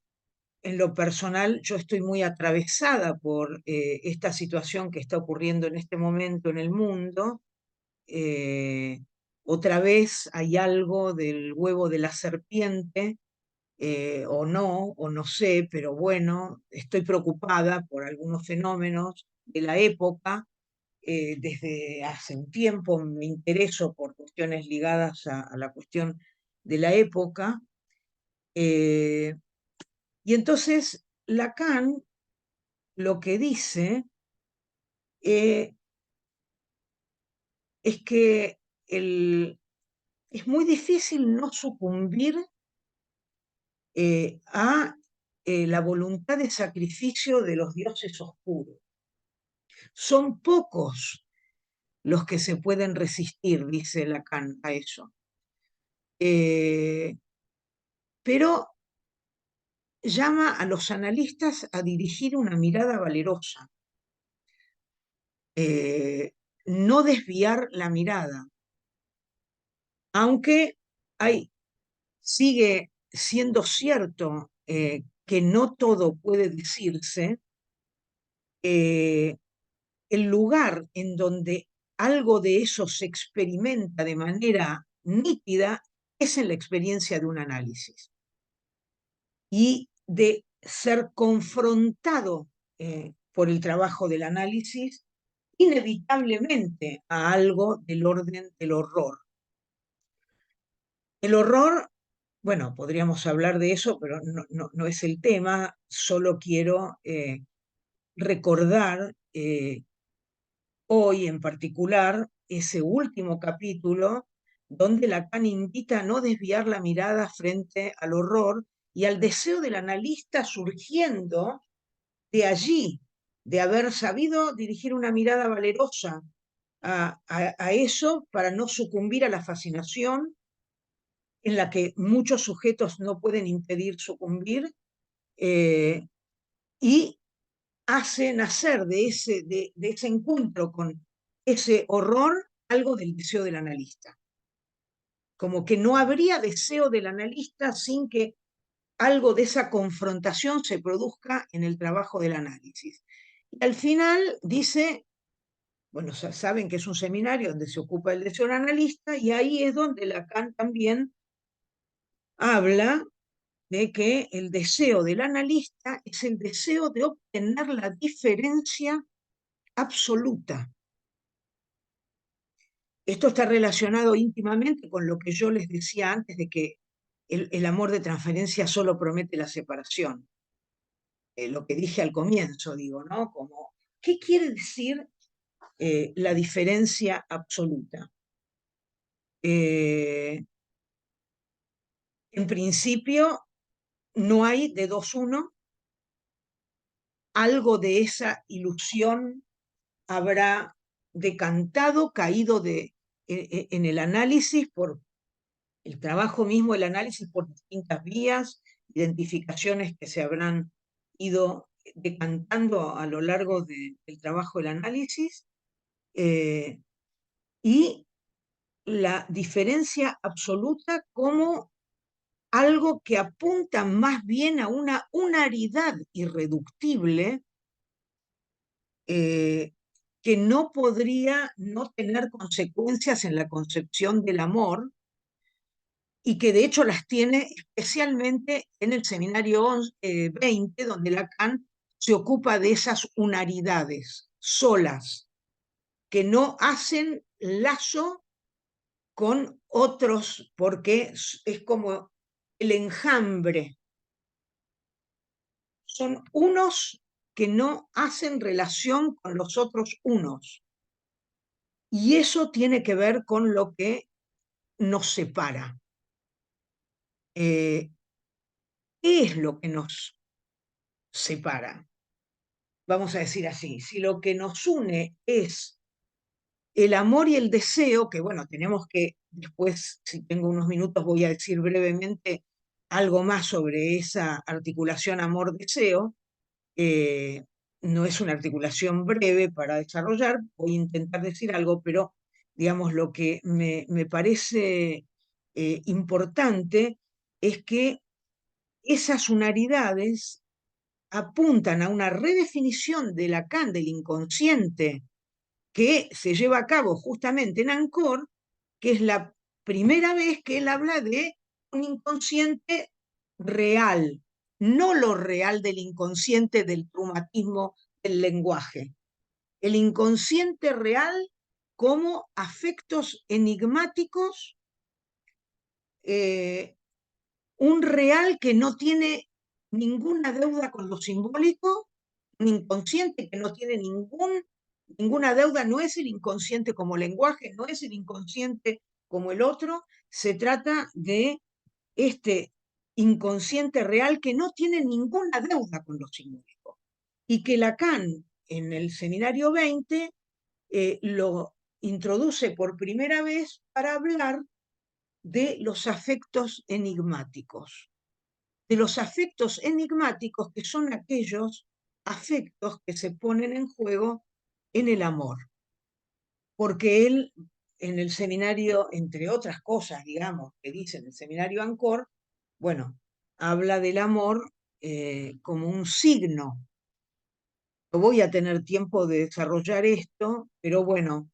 en lo personal, yo estoy muy atravesada por esta situación que está ocurriendo en este momento en el mundo. Otra vez hay algo del huevo de la serpiente, o no sé, pero bueno, estoy preocupada por algunos fenómenos de la época. Desde hace un tiempo me intereso por cuestiones ligadas a la cuestión de la época. Y entonces Lacan lo que dice es que es muy difícil no sucumbir a la voluntad de sacrificio de los dioses oscuros. Son pocos los que se pueden resistir, dice Lacan, a eso. Pero llama a los analistas a dirigir una mirada valerosa, no desviar la mirada, aunque sigue siendo cierto que no todo puede decirse. El lugar en donde algo de eso se experimenta de manera nítida es en la experiencia de un análisis y de ser confrontado por el trabajo del análisis inevitablemente a algo del orden del horror. El horror, bueno, podríamos hablar de eso, pero no es el tema, solo quiero recordar hoy en particular ese último capítulo donde Lacan invita a no desviar la mirada frente al horror y al deseo del analista surgiendo de allí, de haber sabido dirigir una mirada valerosa a eso para no sucumbir a la fascinación en la que muchos sujetos no pueden impedir sucumbir, y hace nacer de ese encuentro con ese horror algo del deseo del analista. Como que no habría deseo del analista sin que algo de esa confrontación se produzca en el trabajo del análisis. Y al final dice, bueno, saben que es un seminario donde se ocupa el deseo del analista, y ahí es donde Lacan también habla de que el deseo del analista es el deseo de obtener la diferencia absoluta. Esto está relacionado íntimamente con lo que yo les decía antes de que el amor de transferencia solo promete la separación. Lo que dije al comienzo, digo, ¿no? Como, ¿qué quiere decir la diferencia absoluta? En principio, no hay de 2-1, algo de esa ilusión habrá decantado, caído en el análisis, por el trabajo mismo, el análisis por distintas vías, identificaciones que se habrán ido decantando a lo largo del trabajo del análisis, y la diferencia absoluta como algo que apunta más bien a una unaridad irreductible, que no podría no tener consecuencias en la concepción del amor, y que de hecho las tiene especialmente en el seminario 20, donde Lacan se ocupa de esas unaridades solas, que no hacen lazo con otros, porque es como el enjambre. Son unos que no hacen relación con los otros unos. Y eso tiene que ver con lo que nos separa. ¿Qué es lo que nos separa? Vamos a decir así, si lo que nos une es el amor y el deseo, que bueno, tenemos que después, si tengo unos minutos, voy a decir brevemente algo más sobre esa articulación amor-deseo. No es una articulación breve para desarrollar, voy a intentar decir algo, pero digamos lo que me parece importante es que esas unaridades apuntan a una redefinición de Lacan del inconsciente que se lleva a cabo justamente en Ancor, que es la primera vez que él habla de un inconsciente real, no lo real del inconsciente del traumatismo del lenguaje. El inconsciente real como afectos enigmáticos, un real que no tiene ninguna deuda con lo simbólico, un inconsciente que no tiene ninguna deuda, no es el inconsciente como lenguaje, no es el inconsciente como el otro, se trata de este inconsciente real que no tiene ninguna deuda con lo simbólico, y que Lacan en el seminario 20 lo introduce por primera vez para hablar de los afectos enigmáticos. De los afectos enigmáticos, que son aquellos afectos que se ponen en juego en el amor. Porque él, en el seminario, entre otras cosas, digamos, que dice en el seminario Ancor, bueno, habla del amor como un signo. No voy a tener tiempo de desarrollar esto, pero bueno,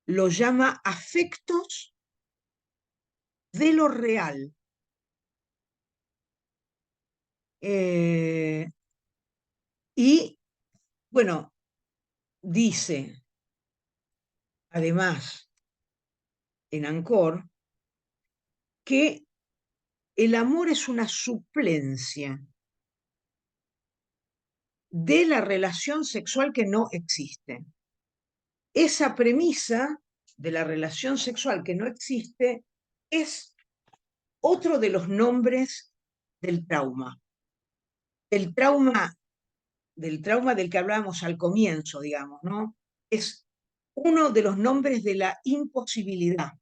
lo llama afectos de lo real. Y bueno, dice, además, en Ancor, que el amor es una suplencia de la relación sexual que no existe. Esa premisa de la relación sexual que no existe es otro de los nombres del trauma. El trauma del que hablábamos al comienzo, digamos, ¿no? Es uno de los nombres de la imposibilidad.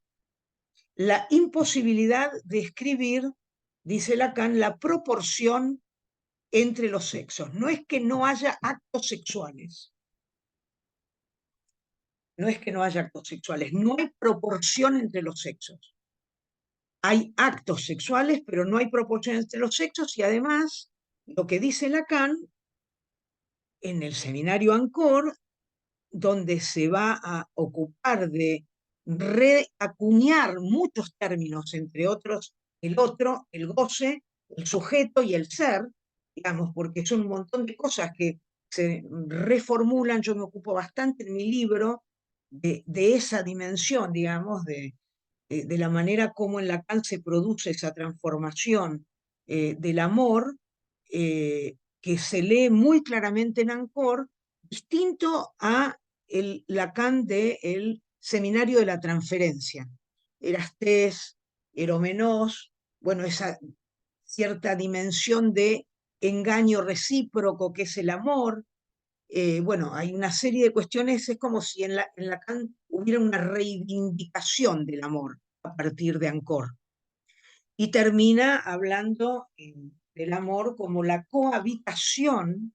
La imposibilidad de escribir, dice Lacan, la proporción entre los sexos. No es que no haya actos sexuales. No es que no haya actos sexuales. No hay proporción entre los sexos. Hay actos sexuales, pero no hay proporción entre los sexos, y además, lo que dice Lacan en el seminario Ancor donde se va a ocupar de reacuñar muchos términos, entre otros el otro, el goce, el sujeto y el ser, digamos, porque son un montón de cosas que se reformulan. Yo me ocupo bastante en mi libro de esa dimensión, digamos, de la manera como en Lacan se produce esa transformación del amor, que se lee muy claramente en Ancor, distinto a el Lacan del Seminario de la Transferencia. Erastés, Eromenós, bueno, esa cierta dimensión de engaño recíproco que es el amor. Bueno, hay una serie de cuestiones, es como si en Lacan hubiera una reivindicación del amor a partir de Ancor. Y termina hablando del amor como la cohabitación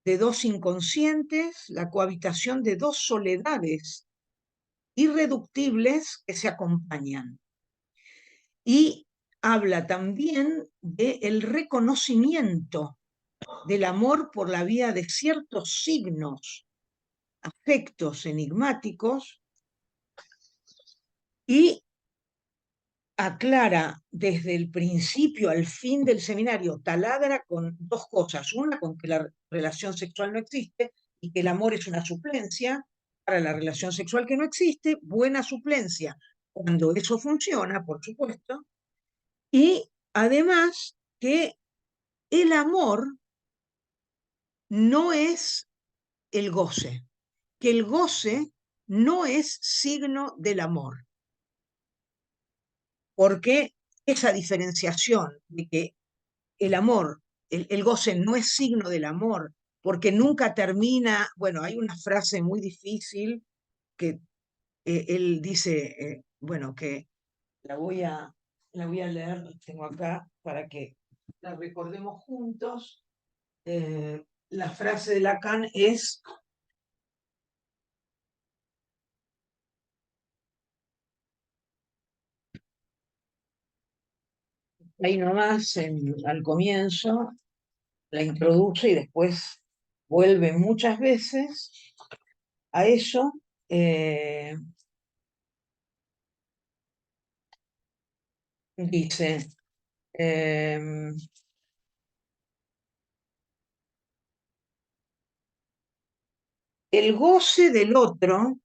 de dos inconscientes, la cohabitación de dos soledades irreductibles que se acompañan. Y habla también del reconocimiento del amor por la vía de ciertos signos, afectos enigmáticos, y aclara desde el principio al fin del seminario, taladra con dos cosas. Una, con que la relación sexual no existe y que el amor es una suplencia para la relación sexual que no existe, buena suplencia cuando eso funciona, por supuesto, y además que el amor no es el goce, que el goce no es signo del amor, porque esa diferenciación de que el amor, el goce no es signo del amor, porque nunca termina. Bueno, hay una frase muy difícil que él dice, bueno, que la voy la voy a leer, la tengo acá para que la recordemos juntos. La frase de Lacan es: ahí nomás, al comienzo, la introduce y después vuelve muchas veces a eso. Dice, el goce del otro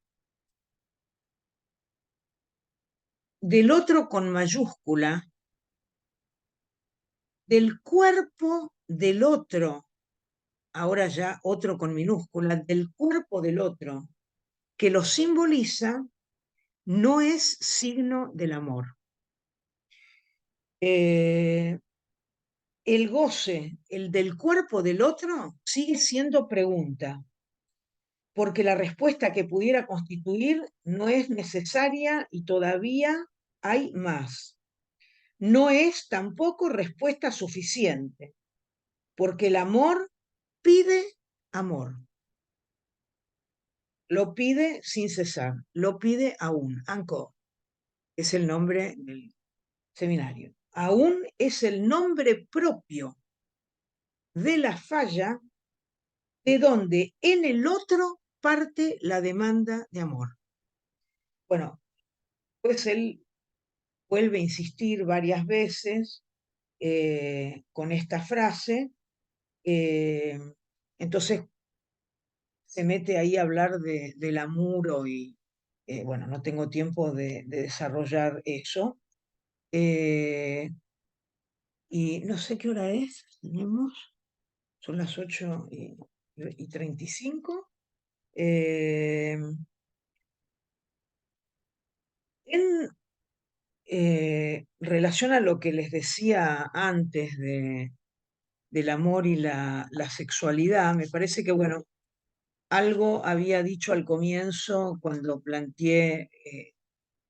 con mayúscula, del cuerpo del otro, ahora ya otro con minúscula, del cuerpo del otro, que lo simboliza, no es signo del amor. El goce, el del cuerpo del otro, sigue siendo pregunta, porque la respuesta que pudiera constituir no es necesaria y todavía hay más. No es tampoco respuesta suficiente, porque el amor pide amor. Lo pide sin cesar, lo pide aún. Anco es el nombre del seminario. Aún es el nombre propio de la falla de donde en el otro parte la demanda de amor. Bueno, pues él vuelve a insistir varias veces con esta frase. Entonces se mete ahí a hablar del amuro y, bueno, no tengo tiempo de desarrollar eso. Y no sé qué hora es, tenemos, son las 8:35. En relación a lo que les decía antes del amor y la sexualidad, me parece que, bueno, algo había dicho al comienzo cuando planteé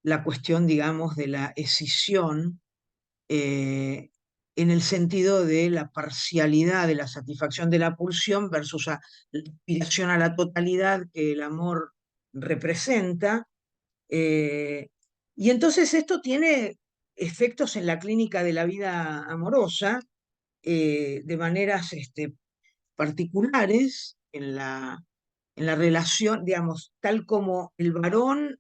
la cuestión, digamos, de la escisión, en el sentido de la parcialidad de la satisfacción de la pulsión versus la aspiración a la totalidad que el amor representa. Y entonces esto tiene efectos en la clínica de la vida amorosa, de maneras particulares, en la relación, digamos, tal como el varón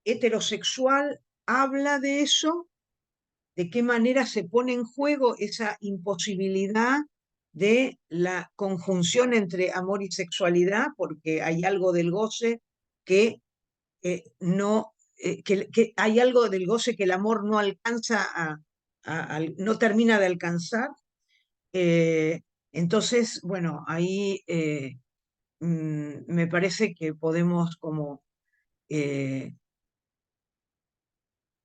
heterosexual habla de eso, de qué manera se pone en juego esa imposibilidad de la conjunción entre amor y sexualidad, porque hay algo del goce que no, que hay algo del goce que el amor no alcanza no termina de alcanzar. Eh, entonces, bueno, ahí me parece que podemos como, eh,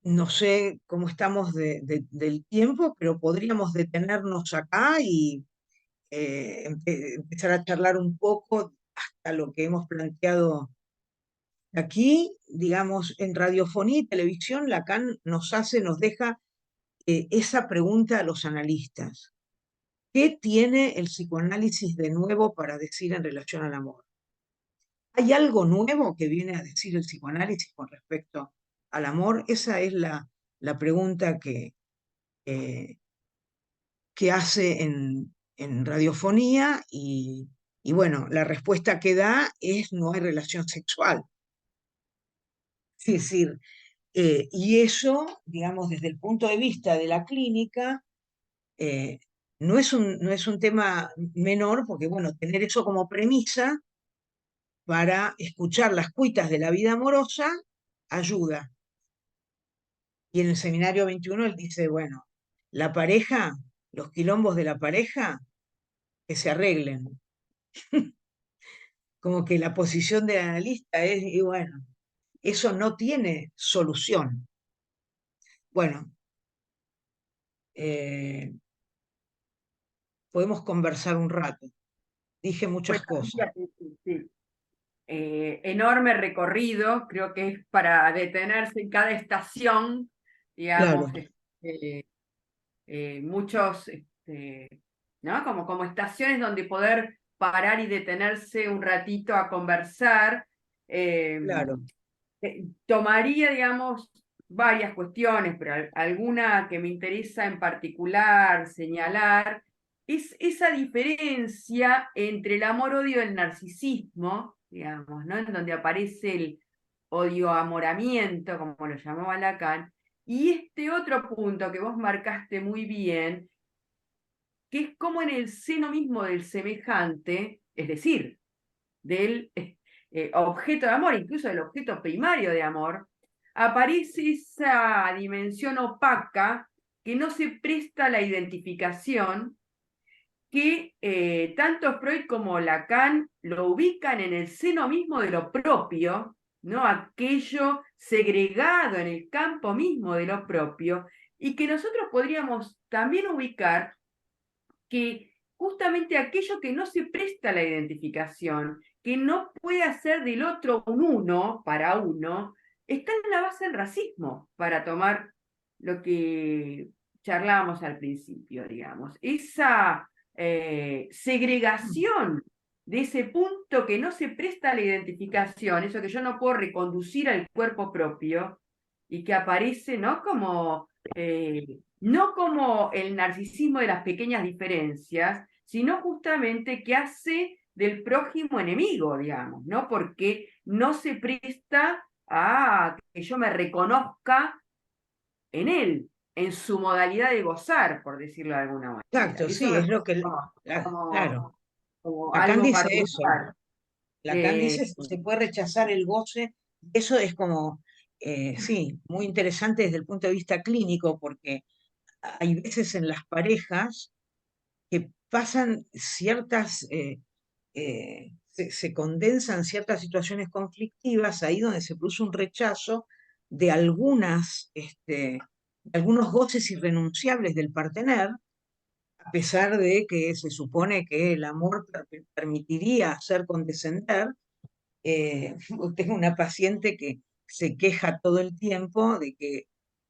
no sé cómo estamos del tiempo, pero podríamos detenernos acá y empezar a charlar un poco hasta lo que hemos planteado aquí. Digamos, en radiofonía y televisión, Lacan nos deja esa pregunta a los analistas. ¿Qué tiene el psicoanálisis de nuevo para decir en relación al amor? ¿Hay algo nuevo que viene a decir el psicoanálisis con respecto al amor? Esa es la pregunta eh, que hace en radiofonía y bueno, la respuesta que da es no hay relación sexual. Es decir, y eso, digamos, desde el punto de vista de la clínica, eh, no es un tema menor, porque bueno, tener eso como premisa para escuchar las cuitas de la vida amorosa ayuda. Y en el seminario 21 él dice, bueno, la pareja, los quilombos de la pareja, que se arreglen. Como que la posición del analista es, y bueno, eso no tiene solución. Bueno, eh, podemos conversar un rato. Dije muchas Bueno, cosas. sí, sí, sí. Enorme recorrido, creo que es para detenerse en cada estación, Claro, digamos, muchos, ¿no? Como estaciones donde poder parar y detenerse un ratito a conversar. Eh, claro. Tomaría, digamos, varias cuestiones, pero alguna que me interesa en particular señalar es esa diferencia entre el amor-odio y el narcisismo, digamos, ¿no? En donde aparece el odio-amoramiento, como lo llamaba Lacan, y este otro punto que vos marcaste muy bien, que es como en el seno mismo del semejante, es decir, del objeto de amor, incluso del objeto primario de amor, aparece esa dimensión opaca que no se presta a la identificación, que tanto Freud como Lacan lo ubican en el seno mismo de lo propio, ¿no? Aquello segregado en el campo mismo de lo propio, y que nosotros podríamos también ubicar que justamente aquello que no se presta a la identificación, que no puede hacer del otro un uno para uno, está en la base del racismo, para tomar lo que charlábamos al principio, digamos. Esa segregación de ese punto que no se presta a la identificación, eso que yo no puedo reconducir al cuerpo propio y que aparece, ¿no? Como no como el narcisismo de las pequeñas diferencias, sino justamente que hace del prójimo enemigo, digamos, ¿no? Porque no se presta a que yo me reconozca en él, en su modalidad de gozar, por decirlo de alguna manera. Exacto, Eso sí, me es parece lo que, claro, como Lacan algo dice para eso. usar. Lacan dice se puede rechazar el goce. Eso es como, sí, muy interesante desde el punto de vista clínico, porque hay veces en las parejas que pasan ciertas, se condensan ciertas situaciones conflictivas, ahí donde se produce un rechazo de algunos goces irrenunciables del partener, a pesar de que se supone que el amor permitiría hacer condescender. Tengo una paciente que se queja todo el tiempo de que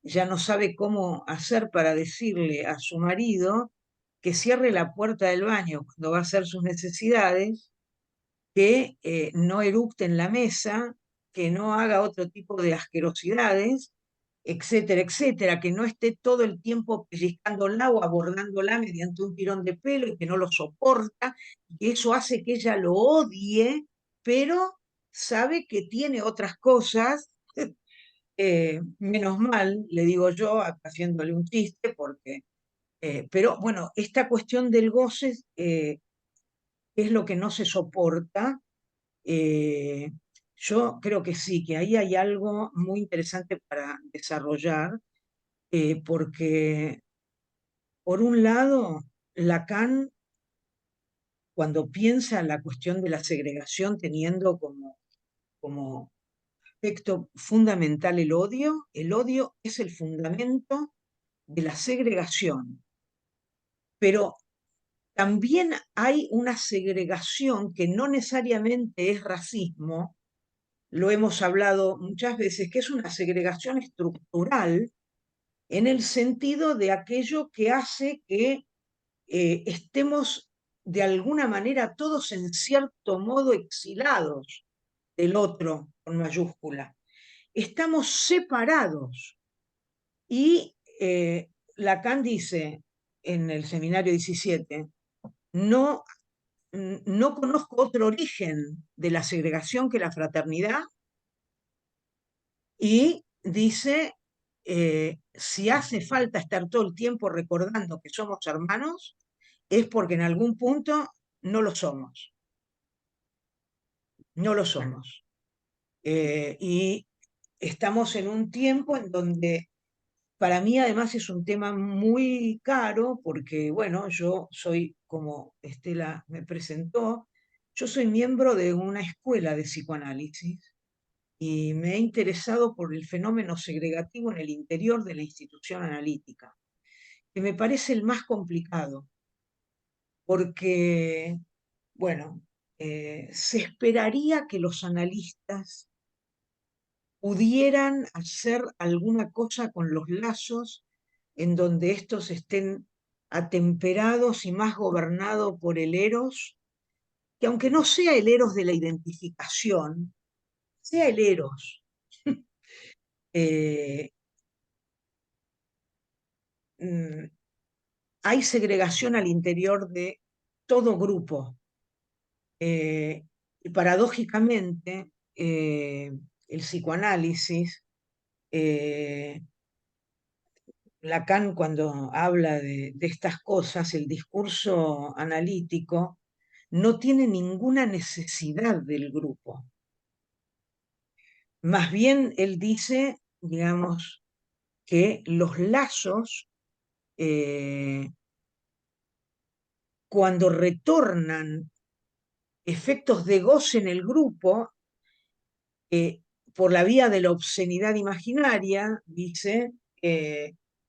ya no sabe cómo hacer para decirle a su marido que cierre la puerta del baño cuando va a hacer sus necesidades, que no eructe en la mesa, que no haga otro tipo de asquerosidades, etcétera, etcétera, que no esté todo el tiempo pellizcándola o abordándola mediante un tirón de pelo y que no lo soporta, y que eso hace que ella lo odie pero sabe que tiene otras cosas, menos mal, le digo yo, haciéndole un chiste, porque, pero bueno, esta cuestión del goce es lo que no se soporta. eh, yo creo que sí, que ahí hay algo muy interesante para desarrollar, porque por un lado, Lacan, cuando piensa en la cuestión de la segregación teniendo como aspecto fundamental el odio es el fundamento de la segregación, pero también hay una segregación que no necesariamente es racismo, lo hemos hablado muchas veces, que es una segregación estructural en el sentido de aquello que hace que estemos de alguna manera todos en cierto modo exilados del otro con mayúscula. Estamos separados y Lacan dice en el seminario 17, no, no conozco otro origen de la segregación que la fraternidad, y dice, si hace falta estar todo el tiempo recordando que somos hermanos, es porque en algún punto no lo somos, no lo somos. Y estamos en un tiempo en donde para mí además es un tema muy caro porque, bueno, yo soy, como Estela me presentó, yo soy miembro de una escuela de psicoanálisis y me he interesado por el fenómeno segregativo en el interior de la institución analítica, que me parece el más complicado, porque, bueno, se esperaría que los analistas pudieran hacer alguna cosa con los lazos en donde estos estén atemperados y más gobernados por el eros, que aunque no sea el eros de la identificación, sea el eros. Eh, mm, Hay segregación al interior de todo grupo. Y paradójicamente, el psicoanálisis, eh, Lacan cuando habla de estas cosas, el discurso analítico, no tiene ninguna necesidad del grupo. Más bien él dice, digamos, que los lazos, cuando retornan efectos de goce en el grupo, por la vía de la obscenidad imaginaria, dice,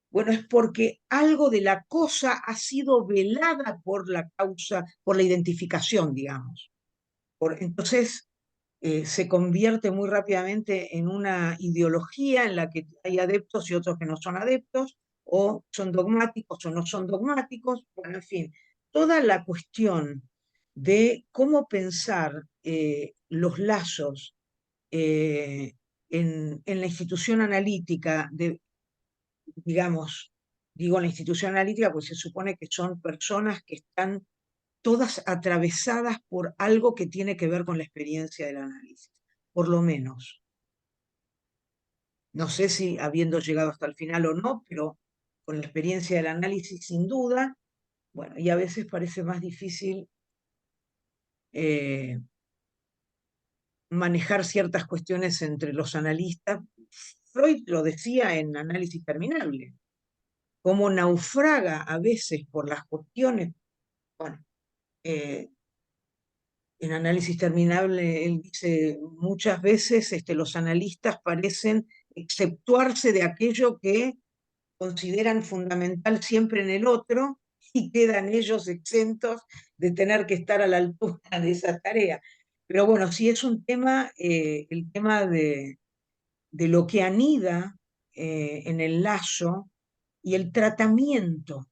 bueno, es porque algo de la cosa ha sido velada por la causa, por la identificación, digamos. Entonces, se convierte muy rápidamente en una ideología en la que hay adeptos y otros que no son adeptos, o son dogmáticos o no son dogmáticos, bueno, en fin, toda la cuestión de cómo pensar los lazos en la institución analítica, digamos, digo la institución analítica, pues se supone que son personas que están todas atravesadas por algo que tiene que ver con la experiencia del análisis, por lo menos. No sé si habiendo llegado hasta el final o no, pero con la experiencia del análisis sin duda, bueno, y a veces parece más difícil eh, manejar ciertas cuestiones entre los analistas. Freud lo decía en Análisis Terminable, cómo naufraga a veces por las cuestiones, bueno, en Análisis Terminable él dice, muchas veces los analistas parecen exceptuarse de aquello que consideran fundamental siempre en el otro y quedan ellos exentos de tener que estar a la altura de esa tarea. Pero bueno, sí es un tema, el tema de lo que anida en el lazo y el tratamiento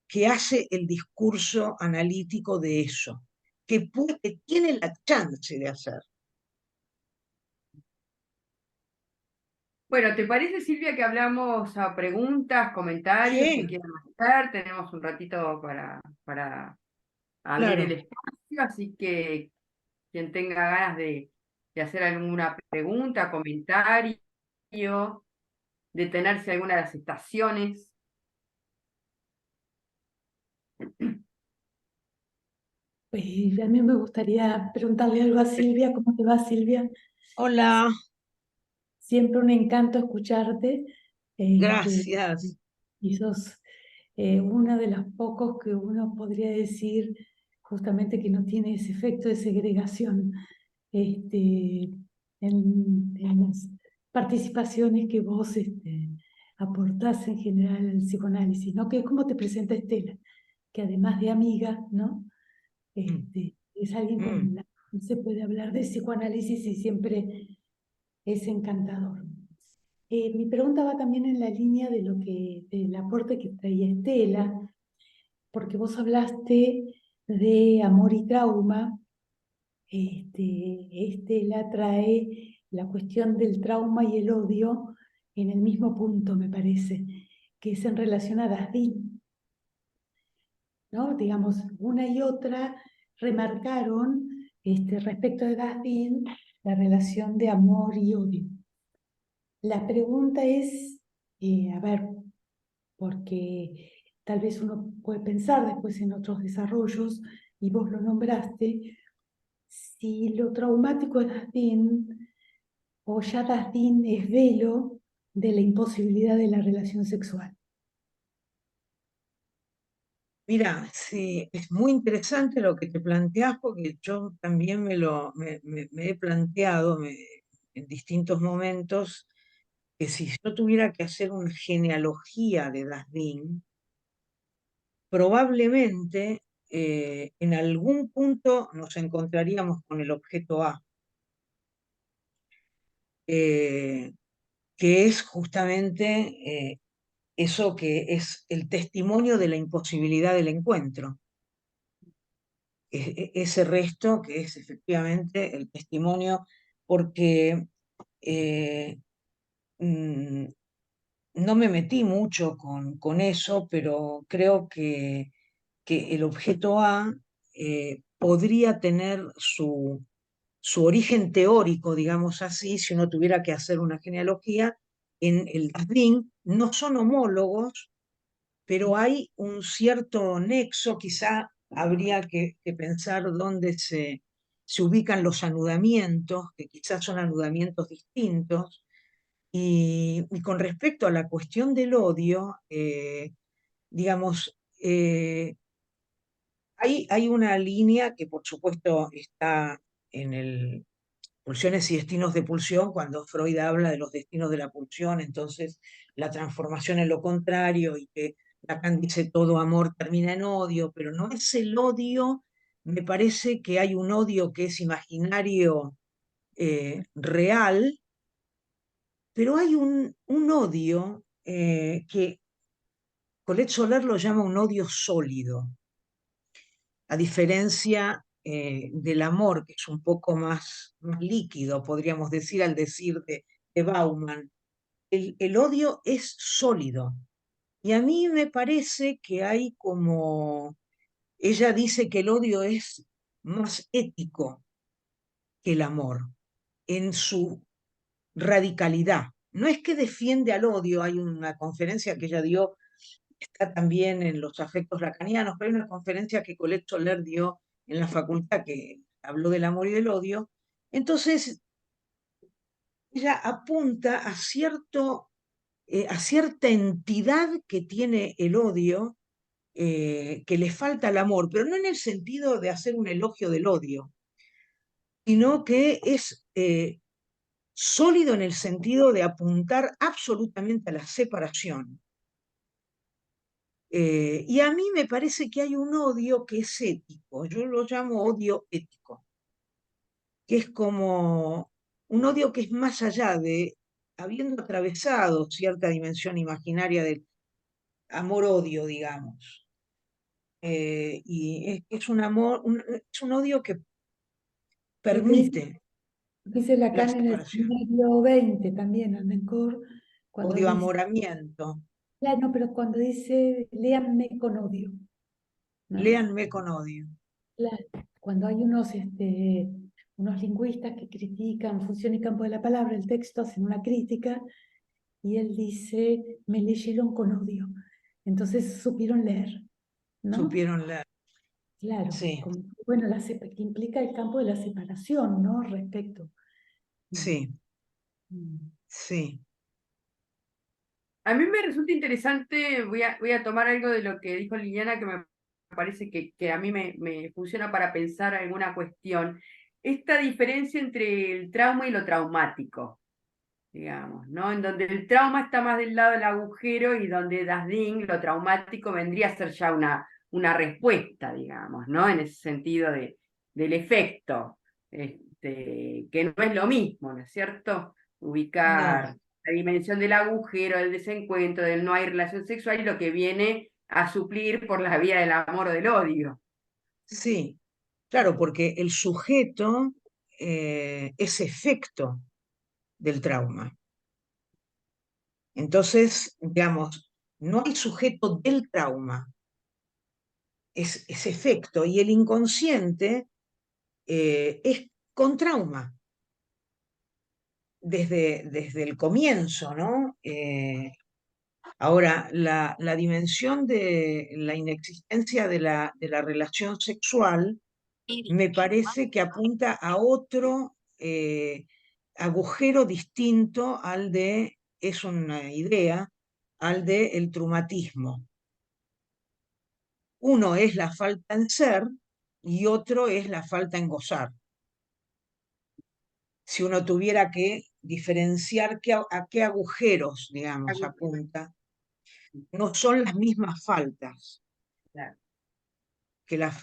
que hace el discurso analítico de eso, que tiene la chance de hacer. Bueno, ¿te parece, Silvia, que hablamos a preguntas, comentarios que Sí, quieran hacer? Tenemos un ratito para abrir el claro. espacio, así que quien tenga ganas de hacer alguna pregunta, comentario, detenerse a alguna de las estaciones. Pues a mí me gustaría preguntarle algo a Silvia. ¿Cómo te va, Silvia? Hola, Siempre un encanto escucharte. gracias. Y sos uno de los pocos que uno podría decir justamente que no tiene ese efecto de segregación en las participaciones que vos aportás en general al psicoanálisis, ¿no? Que es como te presenta Estela, que además de amiga, ¿no? Es alguien con la que se puede hablar de psicoanálisis y siempre es encantador. Mi pregunta va también en la línea de del aporte que traía Estela, porque vos hablaste de amor y trauma. Estela trae la cuestión del trauma y el odio en el mismo punto, me parece, que es en relación a Dasbin, ¿no? Digamos, una y otra remarcaron respecto de Dasbin la relación de amor y odio. La pregunta es, a ver, porque tal vez uno puede pensar después en otros desarrollos, y vos lo nombraste, si lo traumático es Dasbin, o ya Dasbin es velo de la imposibilidad de la relación sexual. Mira, sí, es muy interesante lo que te planteas, porque yo también me he planteado en distintos momentos que si yo tuviera que hacer una genealogía de Dasbin, probablemente en algún punto nos encontraríamos con el objeto A, que es justamente eso que es el testimonio de la imposibilidad del encuentro. Ese resto que es efectivamente el testimonio, porque mm, no me metí mucho con eso, pero creo que el objeto A podría tener su origen teórico, digamos así, si uno tuviera que hacer una genealogía, en el Dasbin. No son homólogos, pero hay un cierto nexo. Quizá habría que pensar dónde se ubican los anudamientos, que quizás son anudamientos distintos. Y con respecto a la cuestión del odio, digamos, hay una línea que por supuesto está en el Pulsiones y destinos de pulsión, cuando Freud habla de los destinos de la pulsión, entonces la transformación en lo contrario, y que Lacan dice todo amor termina en odio, pero no es el odio. Me parece que hay un odio que es imaginario, real, pero hay un odio que Colette Soler lo llama un odio sólido, a diferencia del amor, que es un poco más líquido, podríamos decir, al decir de Bauman. El odio es sólido. Y a mí me parece que hay como, ella dice que el odio es más ético que el amor, en su radicalidad. No es que defiende al odio, hay una conferencia que ella dio, está también en los afectos lacanianos, pero hay una conferencia que Colette Soler dio en la facultad que habló del amor y del odio. Entonces, ella apunta a cierta entidad que tiene el odio, que le falta el amor, pero no en el sentido de hacer un elogio del odio, sino que es sólido en el sentido de apuntar absolutamente a la separación. Y a mí me parece que hay un odio que es ético, yo lo llamo odio ético, que es como un odio que es más allá de, habiendo atravesado cierta dimensión imaginaria del amor-odio, digamos. Y es un amor, es un odio que Lo que permite dice la Lacan en el separación, siglo XX también, Andencourt, cuando dice, odio-amoramiento. claro, no, pero cuando dice, léanme con odio, ¿no? Léanme con odio. Claro, cuando hay unos unos lingüistas que critican función y campo de la palabra, el texto, hacen una crítica, y él dice, me leyeron con odio. Entonces supieron leer, ¿no? Supieron leer. Claro, Sí, bueno, que implica el campo de la separación, ¿no? Respecto. sí, Mm. sí. A mí me resulta interesante, voy a tomar algo de lo que dijo Liliana, que me parece que a mí me funciona para pensar alguna cuestión. Esta diferencia entre el trauma y lo traumático, digamos, ¿no? En donde el trauma está más del lado del agujero y donde Das Ding, lo traumático, vendría a ser ya una respuesta, digamos, ¿no? En ese sentido del efecto, que no es lo mismo, ¿no es cierto? No, Ubicar la dimensión del agujero, del desencuentro, del no hay relación sexual y lo que viene a suplir por la vía del amor o del odio. sí, claro, porque el sujeto es efecto del trauma. Entonces, digamos, no hay sujeto del trauma, es efecto, y el inconsciente es con trauma desde el comienzo, ¿no? Ahora, la dimensión de la inexistencia de la relación sexual me parece que apunta a otro agujero distinto al de, es una idea, al de el traumatismo. Uno es la falta en ser y otro es la falta en gozar. Si uno tuviera que diferenciar a qué agujeros, digamos, apunta, no son las mismas faltas. Claro.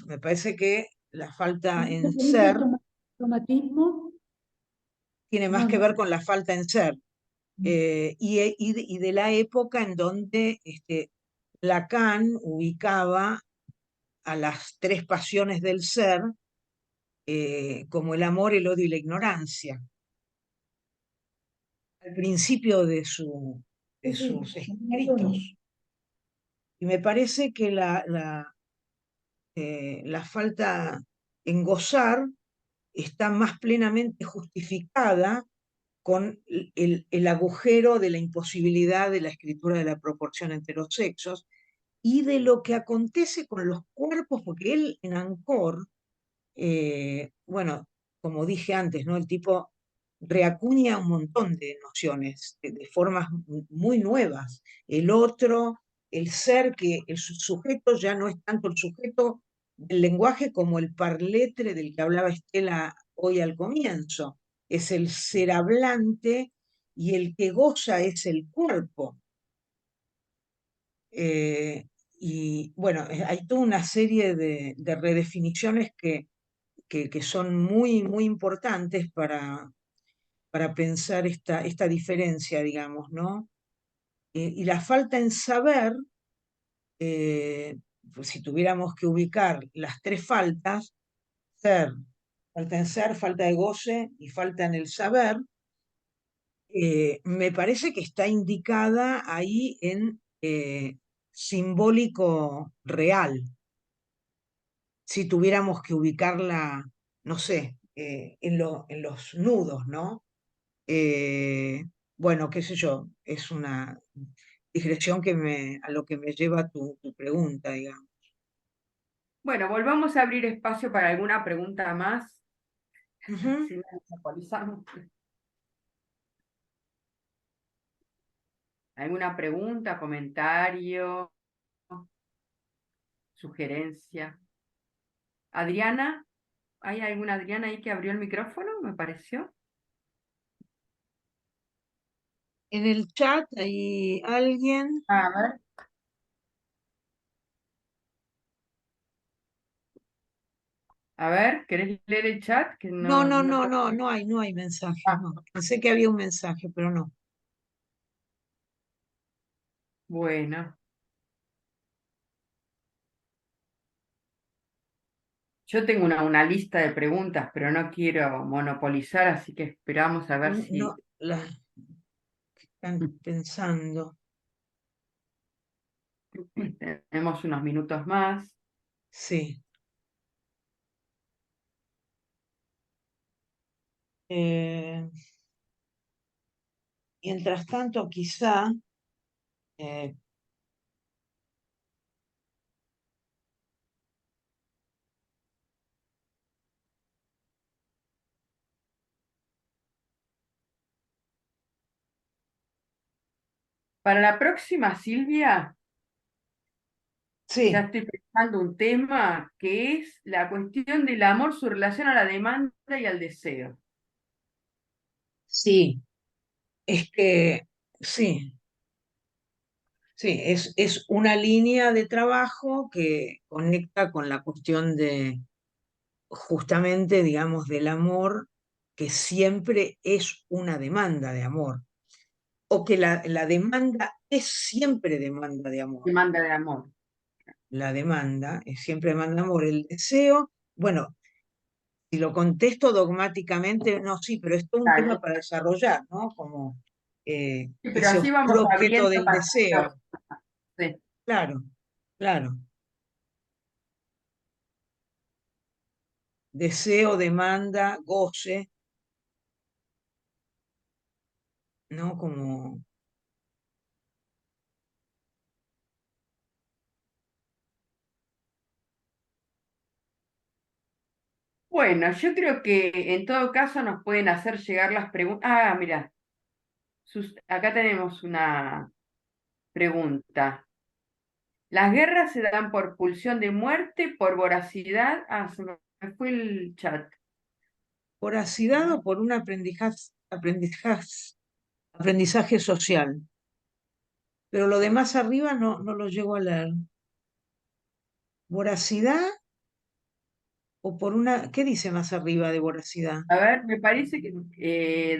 Me parece que la falta ¿Cómo en se dice ser traumatismo? tiene más No, que no. ver con la falta en ser. Y de la época en donde Lacan ubicaba a las tres pasiones del ser como el amor, el odio y la ignorancia. Al principio de Sí, sí, sus no hay uno. escritos. Y me parece que la falta en gozar está más plenamente justificada con el agujero de la imposibilidad de la escritura de la proporción entre los sexos y de lo que acontece con los cuerpos, porque él en Angkor, bueno, como dije antes, ¿no? El tipo reacuña un montón de nociones de formas muy nuevas. El otro, el ser, que el sujeto ya no es tanto el sujeto del lenguaje como el parletre del que hablaba Estela hoy al comienzo. Es el ser hablante y el que goza es el cuerpo. Y bueno, hay toda una serie de redefiniciones que son muy, muy importantes para pensar esta diferencia, digamos, ¿no? Y la falta en saber, pues si tuviéramos que ubicar las tres faltas, ser, falta en ser, falta de goce y falta en el saber, me parece que está indicada ahí en simbólico real. Si tuviéramos que ubicarla, no sé, en los nudos, ¿no? Eh, bueno, qué sé yo, es una digresión a lo que me lleva tu pregunta, digamos. Bueno, volvamos a abrir espacio para alguna pregunta más. Ujú. Si no nos actualizamos. ¿Alguna pregunta, comentario, sugerencia? Adriana, ¿hay alguna Adriana ahí que abrió el micrófono? Me pareció. En el chat hay alguien. A ver. A ver, ¿querés leer el chat? Que No, no, no, no. no, no, no hay mensaje, Ah, no. Pensé que había un mensaje, pero no. bueno. Yo tengo una lista de preguntas, pero no quiero monopolizar, así que esperamos a ver si No, están pensando. tenemos unos minutos más. Sí. Eh, mientras tanto, quizá Para la próxima, Silvia, ya sí, estoy pensando un tema que es la cuestión del amor, su relación a la demanda y al deseo. sí, es que sí, sí, es una línea de trabajo que conecta con la cuestión de justamente, digamos, del amor, que siempre es una demanda de amor, o que la demanda es siempre demanda de amor. Demanda de amor. La demanda es siempre demanda de amor. El deseo, bueno, si lo contesto dogmáticamente, no, sí, pero esto es un tema Dale. para desarrollar, ¿no? Como Sí, pero ese así vamos oscuro objeto abriendo del para la deseo. próxima. Sí. Claro, claro. Deseo, demanda, goce, ¿no? Como Bueno, yo creo que en todo caso nos pueden hacer llegar las preguntas. Ah, mira, acá tenemos una pregunta. ¿Las guerras se dan por pulsión de muerte, por voracidad? Ah, se me fue el chat. voracidad o por un aprendizaje social. Pero lo de más arriba no lo llego a leer. ¿Voracidad o por una... ¿Qué dice más arriba de voracidad? A ver, me parece que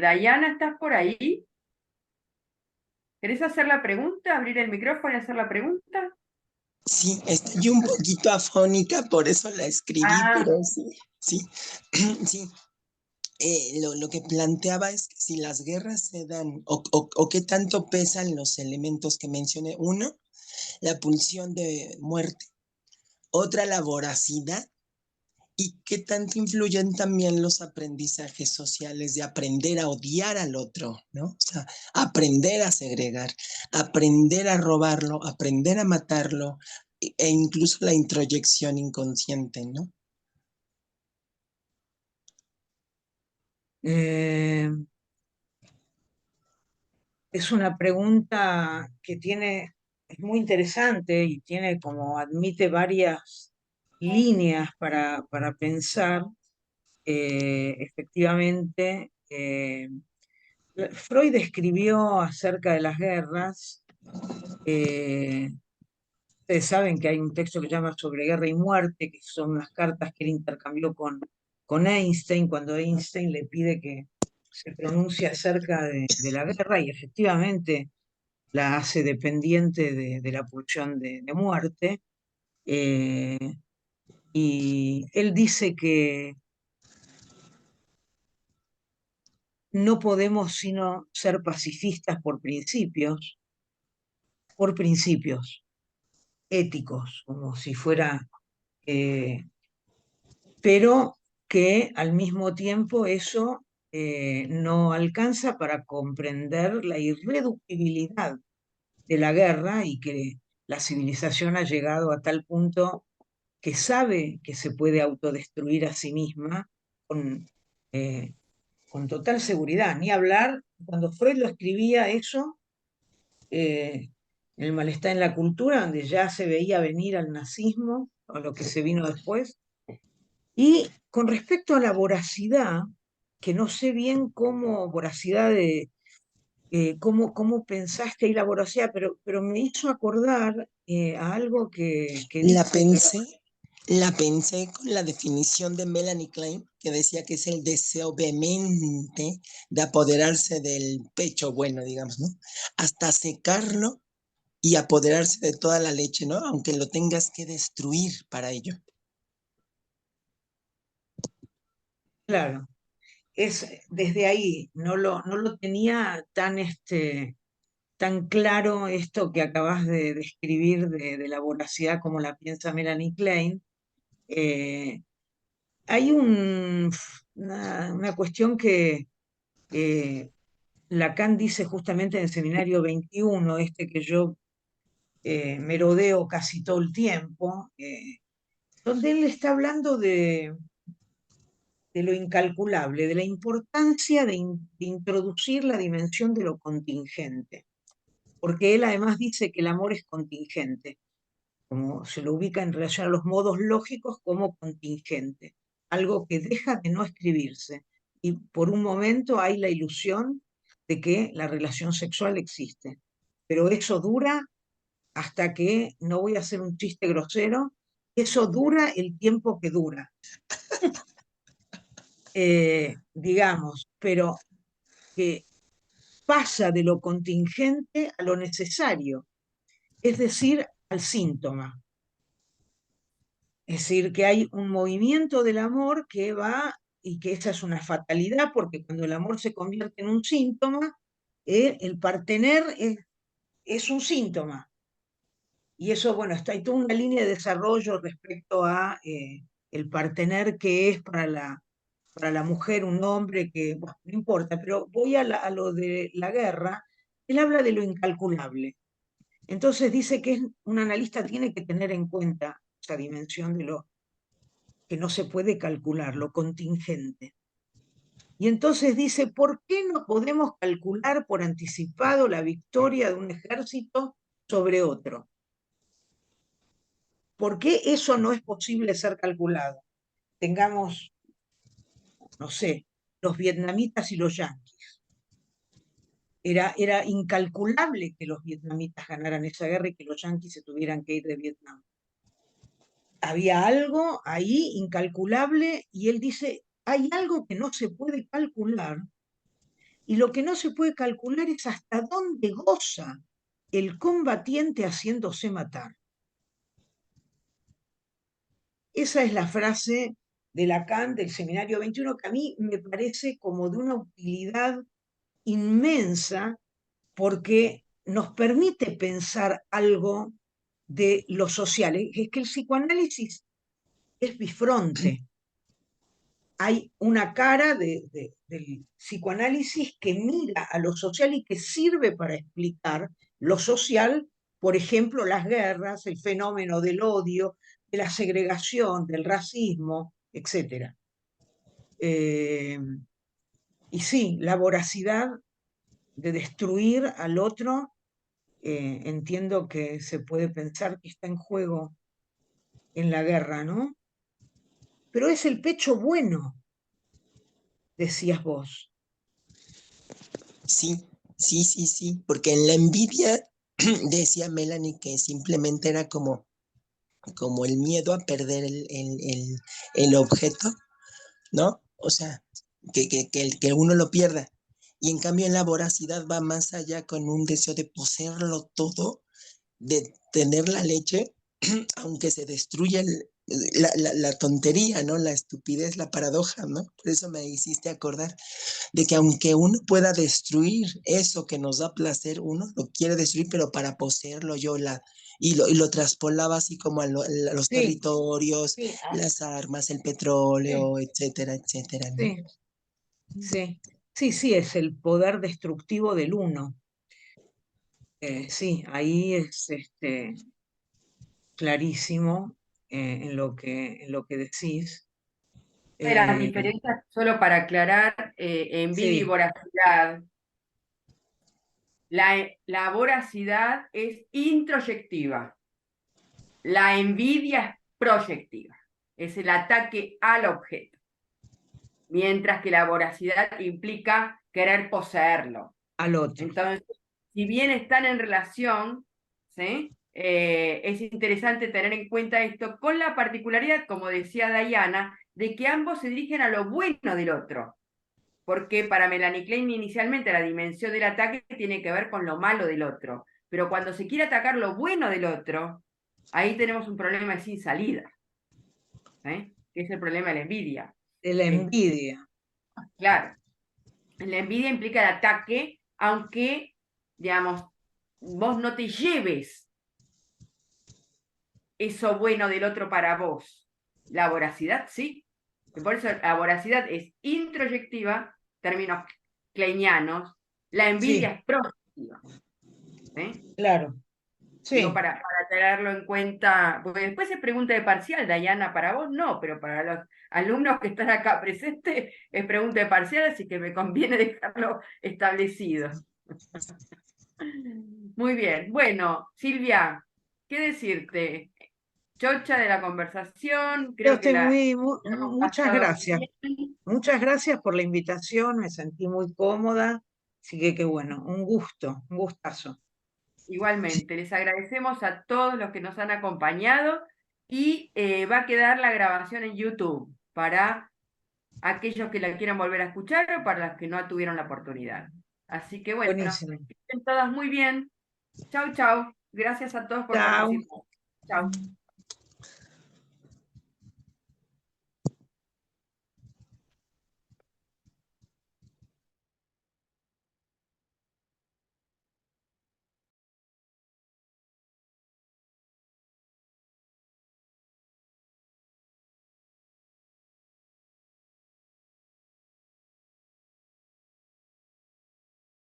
Dayana, ¿estás por ahí? ¿Querés hacer la pregunta? ¿Abrir el micrófono y hacer la pregunta? Sí, estoy un poquito afónica, por eso la escribí, Ah, pero sí, sí, sí. Lo que planteaba es que si las guerras se dan, o qué tanto pesan los elementos que mencioné. Uno, la pulsión de muerte. Otra, la voracidad. Y qué tanto influyen también los aprendizajes sociales de aprender a odiar al otro, ¿no? O sea, aprender a segregar, aprender a robarlo, aprender a matarlo, e incluso la introyección inconsciente, ¿no? Eh, es una pregunta que tiene, es muy interesante y tiene como, admite varias líneas para pensar. Efectivamente, Freud escribió acerca de las guerras. eh, Ustedes saben que hay un texto que se llama Sobre guerra y muerte, que son unas cartas que él intercambió con Einstein, cuando Einstein le pide que se pronuncie acerca de la guerra, y efectivamente la hace dependiente de la pulsión de muerte. Eh, y él dice que no podemos sino ser pacifistas por principios éticos, como si fuera, eh, pero que al mismo tiempo eso no alcanza para comprender la irreductibilidad de la guerra, y que la civilización ha llegado a tal punto que sabe que se puede autodestruir a sí misma con, eh, con total seguridad. Ni hablar, cuando Freud lo escribía eso, el malestar en la cultura, donde ya se veía venir al nazismo, o lo que se vino después. Y con respecto a la voracidad, que no sé bien cómo, voracidad de, cómo pensaste ahí la voracidad, pero me hizo acordar a algo que La dice, pensé, la pensé con la definición de Melanie Klein, que decía que es el deseo vehemente de apoderarse del pecho bueno, digamos, ¿no? Hasta secarlo y apoderarse de toda la leche, ¿no? Aunque lo tengas que destruir para ello. claro, es desde ahí, no lo tenía tan, tan claro esto que acabas de describir de la voracidad como la piensa Melanie Klein. Hay una cuestión que Lacan dice justamente en el seminario 21, que yo merodeo casi todo el tiempo, donde él está hablando de lo incalculable, de la importancia de introducir la dimensión de lo contingente, porque él además dice que el amor es contingente, como se lo ubica en relación a los modos lógicos como contingente, algo que deja de no escribirse, y por un momento hay la ilusión de que la relación sexual existe, pero eso dura hasta que, no voy a hacer un chiste grosero, eso dura el tiempo que dura. Digamos, pero que pasa de lo contingente a lo necesario, es decir, al síntoma. Es decir, que hay un movimiento del amor que va, y que esa es una fatalidad, porque cuando el amor se convierte en un síntoma, el partener es un síntoma. Y eso, bueno, hay toda una línea de desarrollo respecto a el partener que es para la mujer un hombre que, bueno, no importa, pero voy a lo de la guerra. Él habla de lo incalculable. Entonces dice que un analista tiene que tener en cuenta esa dimensión de lo que no se puede calcular, lo contingente. Y entonces dice, ¿por qué no podemos calcular por anticipado la victoria de un ejército sobre otro? ¿Por qué eso no es posible ser calculado? Tengamos, no sé, los vietnamitas y los yanquis. Era incalculable que los vietnamitas ganaran esa guerra y que los yanquis se tuvieran que ir de Vietnam. Había algo ahí incalculable, y él dice, hay algo que no se puede calcular, y lo que no se puede calcular es hasta dónde goza el combatiente haciéndose matar. Esa es la frase de Lacan del seminario 21, que a mí me parece como de una utilidad inmensa, porque nos permite pensar algo de lo social. Es que el psicoanálisis es bifronte. Hay una cara del psicoanálisis que mira a lo social y que sirve para explicar lo social, por ejemplo, las guerras, el fenómeno del odio, de la segregación, del racismo, etc. Y sí, la voracidad de destruir al otro, entiendo que se puede pensar que está en juego en la guerra, ¿no? Pero es el pecho bueno, decías vos. Sí, sí, porque en la envidia decía Melanie que simplemente era como el miedo a perder el objeto, ¿no? O sea, que uno lo pierda. Y en cambio en la voracidad va más allá, con un deseo de poseerlo todo, de tener la leche, aunque se destruya la tontería, ¿no? La estupidez, la paradoja, ¿no? Por eso me hiciste acordar de que aunque uno pueda destruir eso que nos da placer, uno lo quiere destruir, pero para poseerlo y lo traspolaba así como a los Sí, territorios, sí, las armas, el sí, petróleo, etcétera, etcétera, ¿no? sí, sí, es el poder destructivo del uno. Sí, ahí es clarísimo en lo que decís. De las Eh, diferencias, solo para aclarar, envidia y sí, voracidad. La voracidad es introyectiva, la envidia es proyectiva, es el ataque al objeto, mientras que la voracidad implica querer poseerlo. al otro. Entonces, si bien están en relación, ¿sí? Es interesante tener en cuenta esto, con la particularidad, como decía Diana, de que ambos se dirigen a lo bueno del otro. Porque para Melanie Klein inicialmente la dimensión del ataque tiene que ver con lo malo del otro. Pero cuando se quiere atacar lo bueno del otro, ahí tenemos un problema sin salida, que es el problema de la envidia. De la envidia. Claro, la envidia implica el ataque, aunque, digamos, vos no te lleves eso bueno del otro para vos. La voracidad, sí. Por eso la voracidad es introyectiva, términos kleinianos, la envidia Sí, es proyectiva. ¿Sí? claro. Digo, Sí, para tenerlo en cuenta, porque después se pregunta de parcial, Dayana, para vos no, pero para los alumnos que están acá presentes es pregunta de parcial, así que me conviene dejarlo establecido. Muy bien, bueno, Silvia, ¿qué decirte? Chocha de la conversación, yo creo que estoy la hemos muchas pasado muy gracias. bien. Muchas gracias por la invitación, me sentí muy cómoda, así que qué bueno, un gusto, un gustazo. Igualmente, les agradecemos a todos los que nos han acompañado y va a quedar la grabación en YouTube para aquellos que la quieran volver a escuchar o para los que no tuvieron la oportunidad. Así que bueno, Buenísimo. que estén todas muy bien. Chau, chau. Gracias a todos por Chao. participar. Chau.